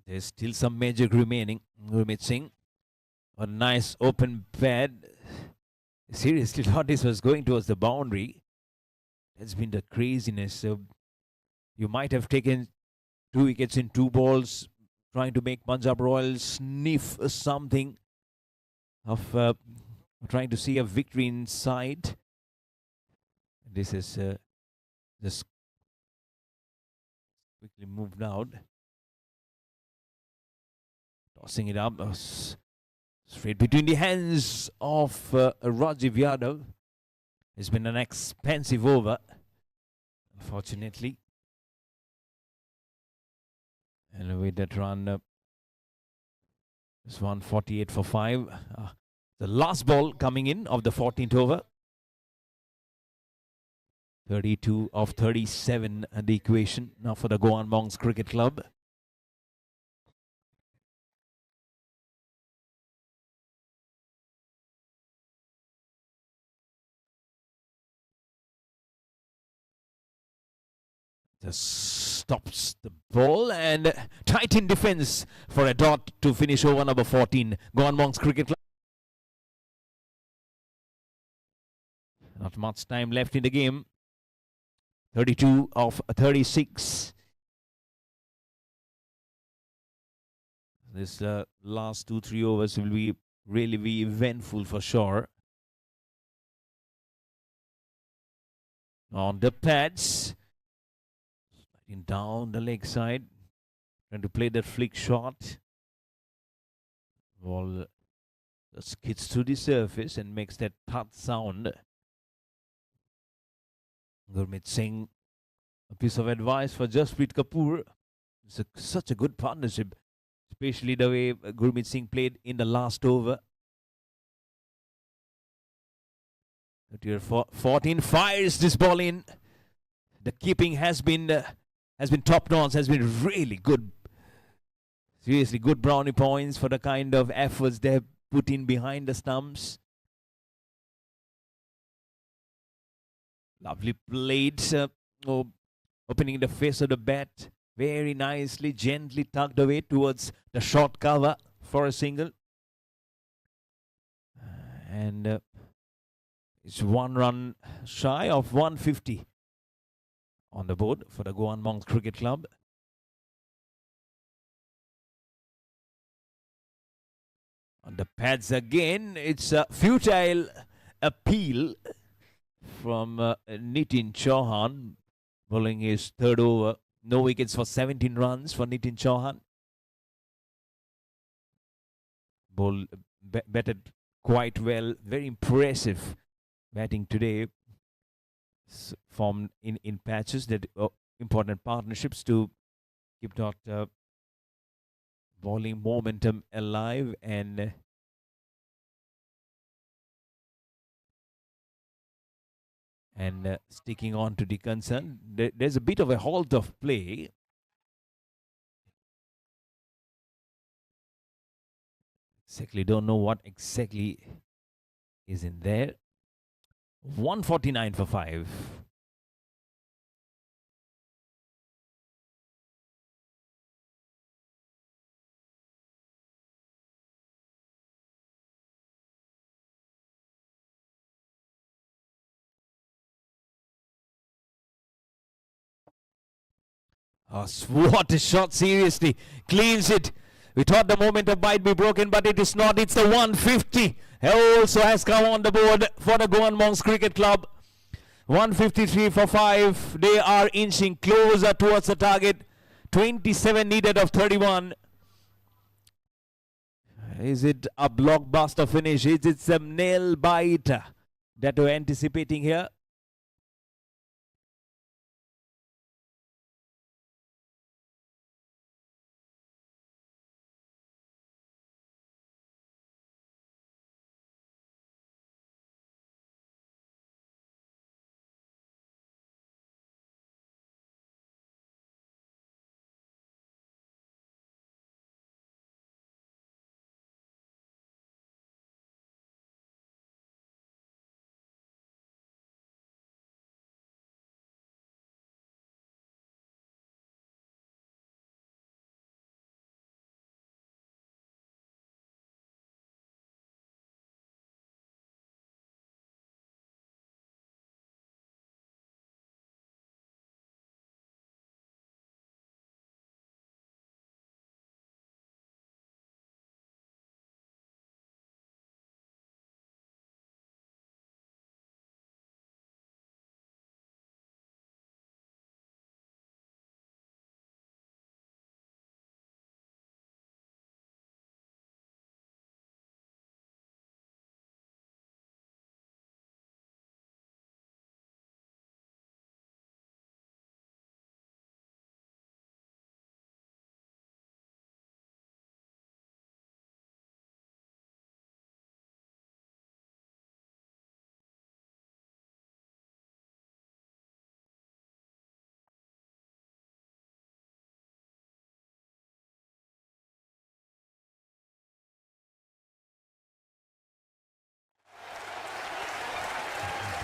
S1: There's still some magic remaining. Gurmeet Singh, a nice open pad. Seriously thought this was going towards the boundary. That's been the craziness. You might have taken 2 wickets in 2 balls, trying to make Punjab Royals sniff something of trying to see a victory in sight. This is just quickly moved out. Tossing it up straight between the hands of Rajiv Yadav. It's been an expensive over, unfortunately. And with that run, it's 148 for 5. The last ball coming in of the 14th over. 32 of 37 at the equation now for the Goan Monks Cricket Club. Just stops the ball and tight in defense for a dot to finish over number 14. Goan Monks Cricket Club. Not much time left in the game. 32 of 36. This last 2-3 overs will be really be eventful for sure. On the pads, sliding down the leg side, trying to play that flick shot. Ball skids to the surface and makes that thud sound. Gurmeet Singh, a piece of advice for Jasprit Kapoor. It's such a good partnership, especially the way Gurmeet Singh played in the last over. 14 fires this ball in. The keeping has been top notch, has been really good. Seriously, good brownie points for the kind of efforts they have put in behind the stumps. Lovely played, opening the face of the bat very nicely, gently tucked away towards the short cover for a single. And it's 1 run shy of 150 on the board for the Goan Monks Cricket Club. On the pads again, it's a futile appeal from Nitin Chauhan, bowling his third over. No wickets for 17 runs for Nitin Chauhan. Ball batted quite well, very impressive batting today. Formed in patches, that important partnerships to keep that bowling momentum alive and sticking on to the concern. There's a bit of a halt of play. Exactly, don't know what exactly is in there. 149 for 5. Oh, what a shot, seriously. Cleans it. We thought the momentum might be broken, but it is not. It's the 150. Also has come on the board for the Goan Monks Cricket Club. 153 for 5. They are inching closer towards the target. 27 needed of 31. Is it a blockbuster finish? Is it some nail biter that we're anticipating here?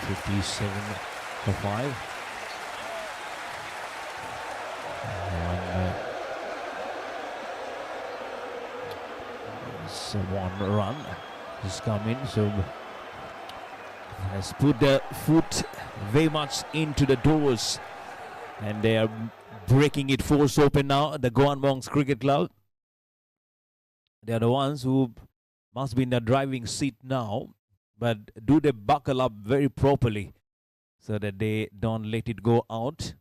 S1: $57 for 5. So 1 run has come in, so has put the foot very much into the doors And they are breaking it force open now, the Goan Monks Cricket Club. They are the ones who must be in the driving seat now, but do they buckle up very properly so that they don't let it go out?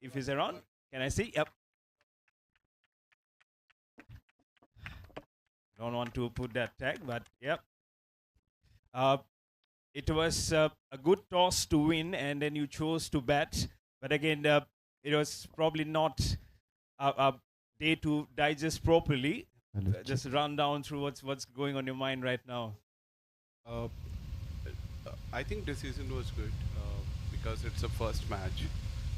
S1: If he's around, can I see? Yep. Don't want to put that tag, but yep. Uh, it was a good toss to win, and then you chose to bat. But again, it was probably not a day to digest properly. Just run down through what's going on your mind right now.
S3: Uh, I think decision was good because it's a first match.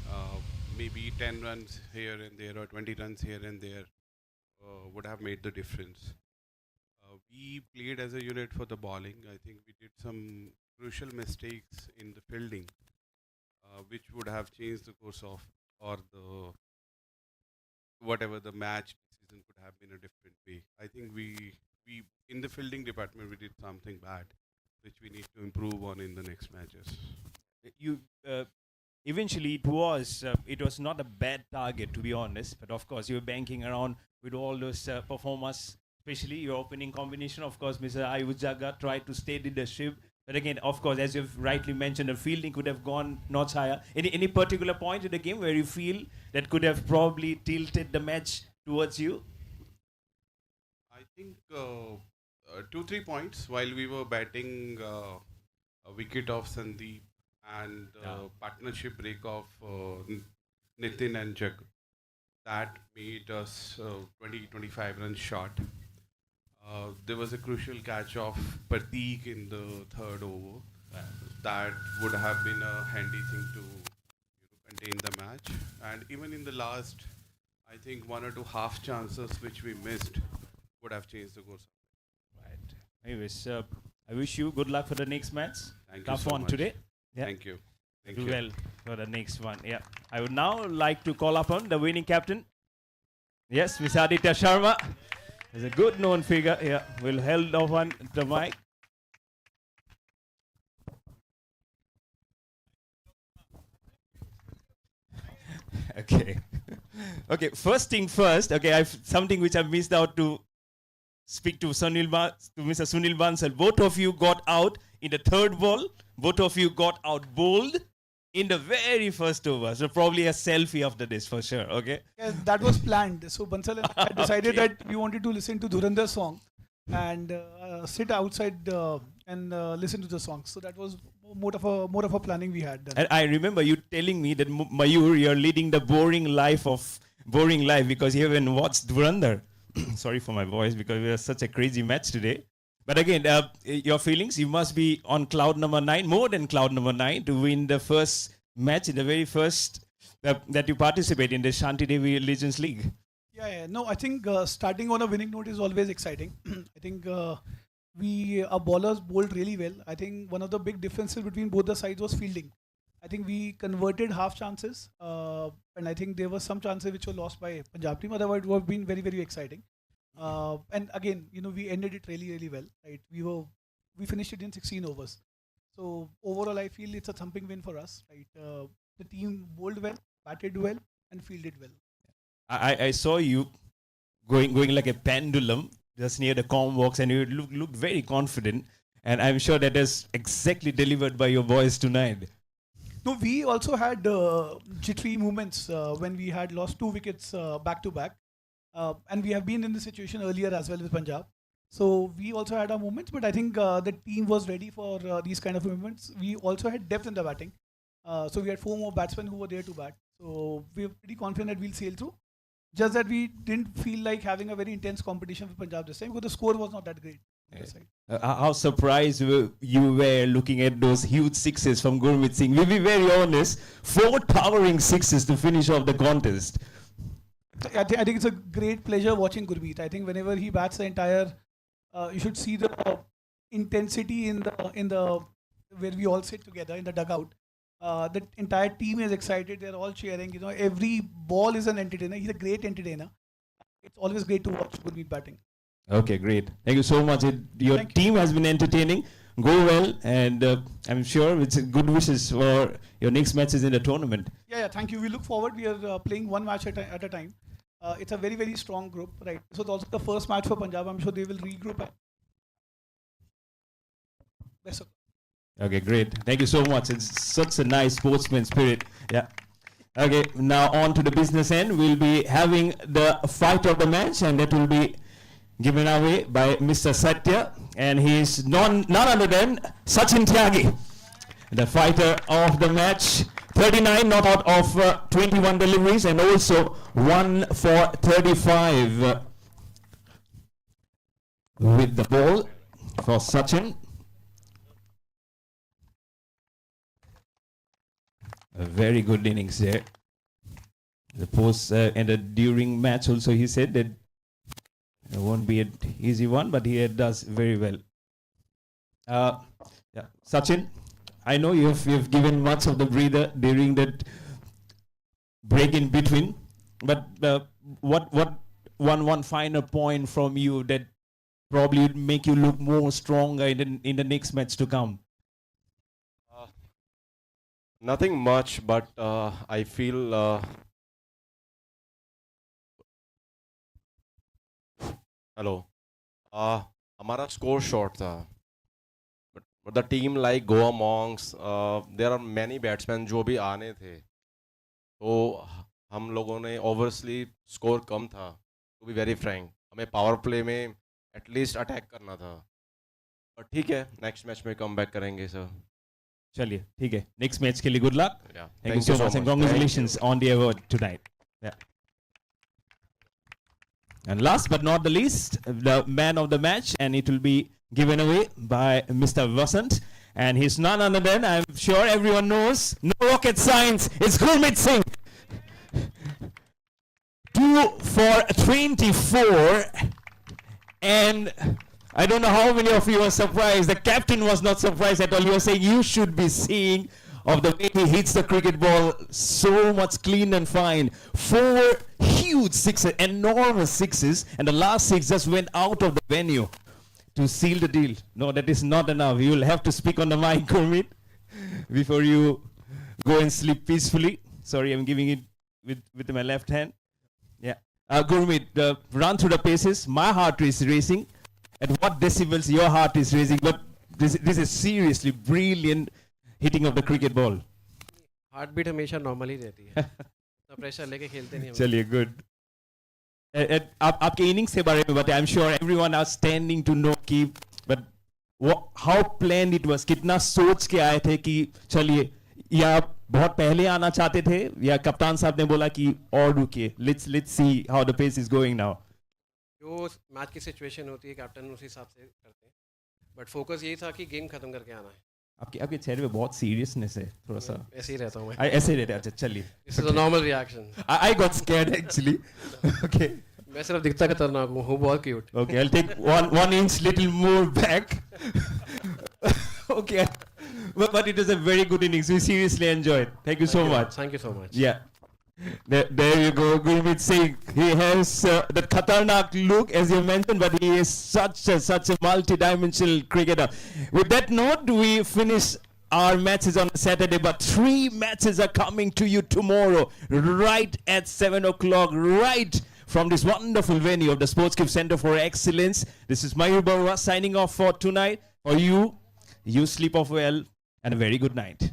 S3: Uh, Maybe 10 runs here and there or 20 runs here and there would have made the difference. We played as a unit for the bowling. I think we did some crucial mistakes in the fielding. which would have changed the course of or the whatever the match decision could have been a different way. I think we in the fielding department we did something bad, which we need to improve on in the next matches.
S1: You eventually it was not a bad target, to be honest, but of course you were banking around with all those performers, especially your opening combination. Of course, Mr. Ayujaga tried to steady the ship, but again, of course, as you've rightly mentioned, the fielding could have gone notch higher. Any particular point in the game where you feel that could have probably tilted the match towards you?
S3: I think 2-3 points while we were batting a wicket of Sandeep and partnership break of Nitin and Jag. That made us 20-25 runs short. There was a crucial catch of Prateek in the third over. That would have been a handy thing to contain the match. And even in the last, I think 1 or 2 half chances which we missed would have changed the course.
S1: Right. Anyways, I wish you good luck for the next match.
S3: Thank
S1: Tough
S3: you so
S1: one
S3: much.
S1: today. Yeah.
S3: Thank you. Thank
S1: Do
S3: you.
S1: well for the next one. Yeah. I would now like to call upon the winning captain. Yes, Mr. Aditya Sharma. He's a good known figure. Yeah. We'll hold on the mic. Okay. Okay. First thing first. Okay. I've something which I missed out to speak to Mr. Sunil Bansal. Both of you got out in the third ball. Both of you got out bowled in the very first over. So probably a selfie after this for sure. Okay.
S4: Yeah, that was planned. So Bansal and I decided that we wanted to listen to Dhurandar's song and sit outside and listen to the song. So that was more of a planning we had done.
S1: And I remember you telling me that Mayur, you're leading the boring life because you haven't watched Dhurandhar. Sorry for my voice because we had such a crazy match today. But again, your feelings, you must be on cloud number 9, more than cloud number 9 to win the first match in the very first that you participate in the Shanti Devi Legends League.
S4: Yeah. No, I think starting on a winning note is always exciting. I think our bowlers bowled really well. I think one of the big differences between both the sides was fielding. I think we converted half chances, and I think there were some chances which were lost by Punjab team. Otherwise, it would have been very, very exciting. And again, we ended it really, really well. Right? We finished it in 16 overs. So overall, I feel it's a thumping win for us. Right? The team bowled well, batted well, and fielded well.
S1: I saw you going like a pendulum just near the com box, and you looked very confident. And I'm sure that is exactly delivered by your boys tonight.
S4: No, we also had jittery moments when we had lost 2 wickets back to back. And we have been in this situation earlier as well with Punjab. So we also had our moments, but I think the team was ready for these kind of moments. We also had depth in the batting. So we had 4 more batsmen who were there to bat. So we were pretty confident that we'll sail through. Just that we didn't feel like having a very intense competition with Punjab this time because the score was not that great.
S1: How surprised you were looking at those huge sixes from Gurmeet Singh. We'll be very honest, 4 towering sixes to finish off the contest.
S4: I think it's a great pleasure watching Gurmeet. I think whenever he bats the entire, you should see the intensity in the where we all sit together in the dugout. The entire team is excited. They're all cheering. Every ball is an entertainer. He's a great entertainer. It's always great to watch Gurmeet batting.
S1: Okay, great. Thank you so much. Your team has been entertaining. Go well, and I'm sure it's good wishes for your next matches in the tournament.
S4: Yeah. Thank you. We look forward. We are playing 1 match at a time. It's a very, very strong group, right? So it's also the first match for Punjab. I'm sure they will regroup. Best of luck.
S1: Okay, great. Thank you so much. It's such a nice sportsman spirit. Yeah. Okay, now on to the business end. We'll be having the fight of the match, and that will be given away by Mr. Satya, and he's none other than Sachin Tyagi, the fighter of the match. 39 not out of 21 deliveries, and also 1 for 35 with the ball for Sachin. A very good innings there. The post and during match also he said that it won't be an easy one, but he does very well. Yeah, Sachin, I know you've given much of the breather during that break in between, but what one final point from you that probably would make you look more stronger in the next match to come?
S2: Nothing much, but I feel. Hello. हमारा score short था. But the team like Goa Monks, there are many batsmen जो भी आने थे. तो हम लोगों ने obviously score कम था. To be very frank, हमें power play में at least attack करना था. पर ठीक है, next match में come back करेंगे sir.
S1: चलिए ठीक है, next match के लिए good luck.
S2: Yeah.
S1: Thank you so much and congratulations on the award tonight. Yeah. And last but not the least, the man of the match, and it will be given away by Mr. Vasant. And he's none other than, I'm sure everyone knows, no rocket science, it's Gurmeet Singh. 2 for 24. And I don't know how many of you are surprised. The captain was not surprised at all. You were saying you should be seeing of the way he hits the cricket ball, so much clean and fine. 4 huge sixes, enormous sixes, and the last 6 just went out of the venue to seal the deal. No, that is not enough. You will have to speak on the mic, Gurmeet, before you go and sleep peacefully. Sorry, I'm giving it with my left hand. Yeah. Gurmeet, run through the paces. My heart is racing. At what decibels your heart is racing? But this is seriously brilliant hitting of the cricket ball.
S5: Heartbeat हमेशा normal ही रहती है तो pressure लेके खेलते नहीं हम
S1: चलिए गुड आपके इनिंग्स के बारे में बताएं. I am sure everyone are standing to know कि but how plan it was, कितना सोच के आए थे कि चलिए, या बहुत पहले आना चाहते थे, या कप्तान साहब ने बोला कि और रुकिए, let's see how the pace is going now.
S5: जो मैच की सिचुएशन होती है कैप्टन उस हिसाब से करते हैं बट फोकस यही था कि गेम खत्म करके आना है.
S1: आपके चेहरे पे बहुत सीरियसनेस है थोड़ा सा.
S5: ऐसे ही रहता हूँ मैं.
S1: ऐसे ही रहते. अच्छा चलिए.
S5: This is a normal reaction.
S1: I got scared actually. Okay.
S5: मैं सिर्फ दिखता खतरनाक हूँ बहुत cute.
S1: Okay, I'll take one inch little more back. Okay, but it was a very good innings. We seriously enjoyed. Thank you so much.
S5: Thank you so much.
S1: Yeah. There you go, Gurmeet Singh. He has that khatarnak look, as you mentioned, but he is such a multi-dimensional cricketer. With that note, we finish our matches on Saturday, but 3 matches are coming to you tomorrow, right at 7 o'clock, right from this wonderful venue of the Sportskeep Center for Excellence. This is Mayur Barua signing off for tonight. For you, you sleep off well, and a very good night.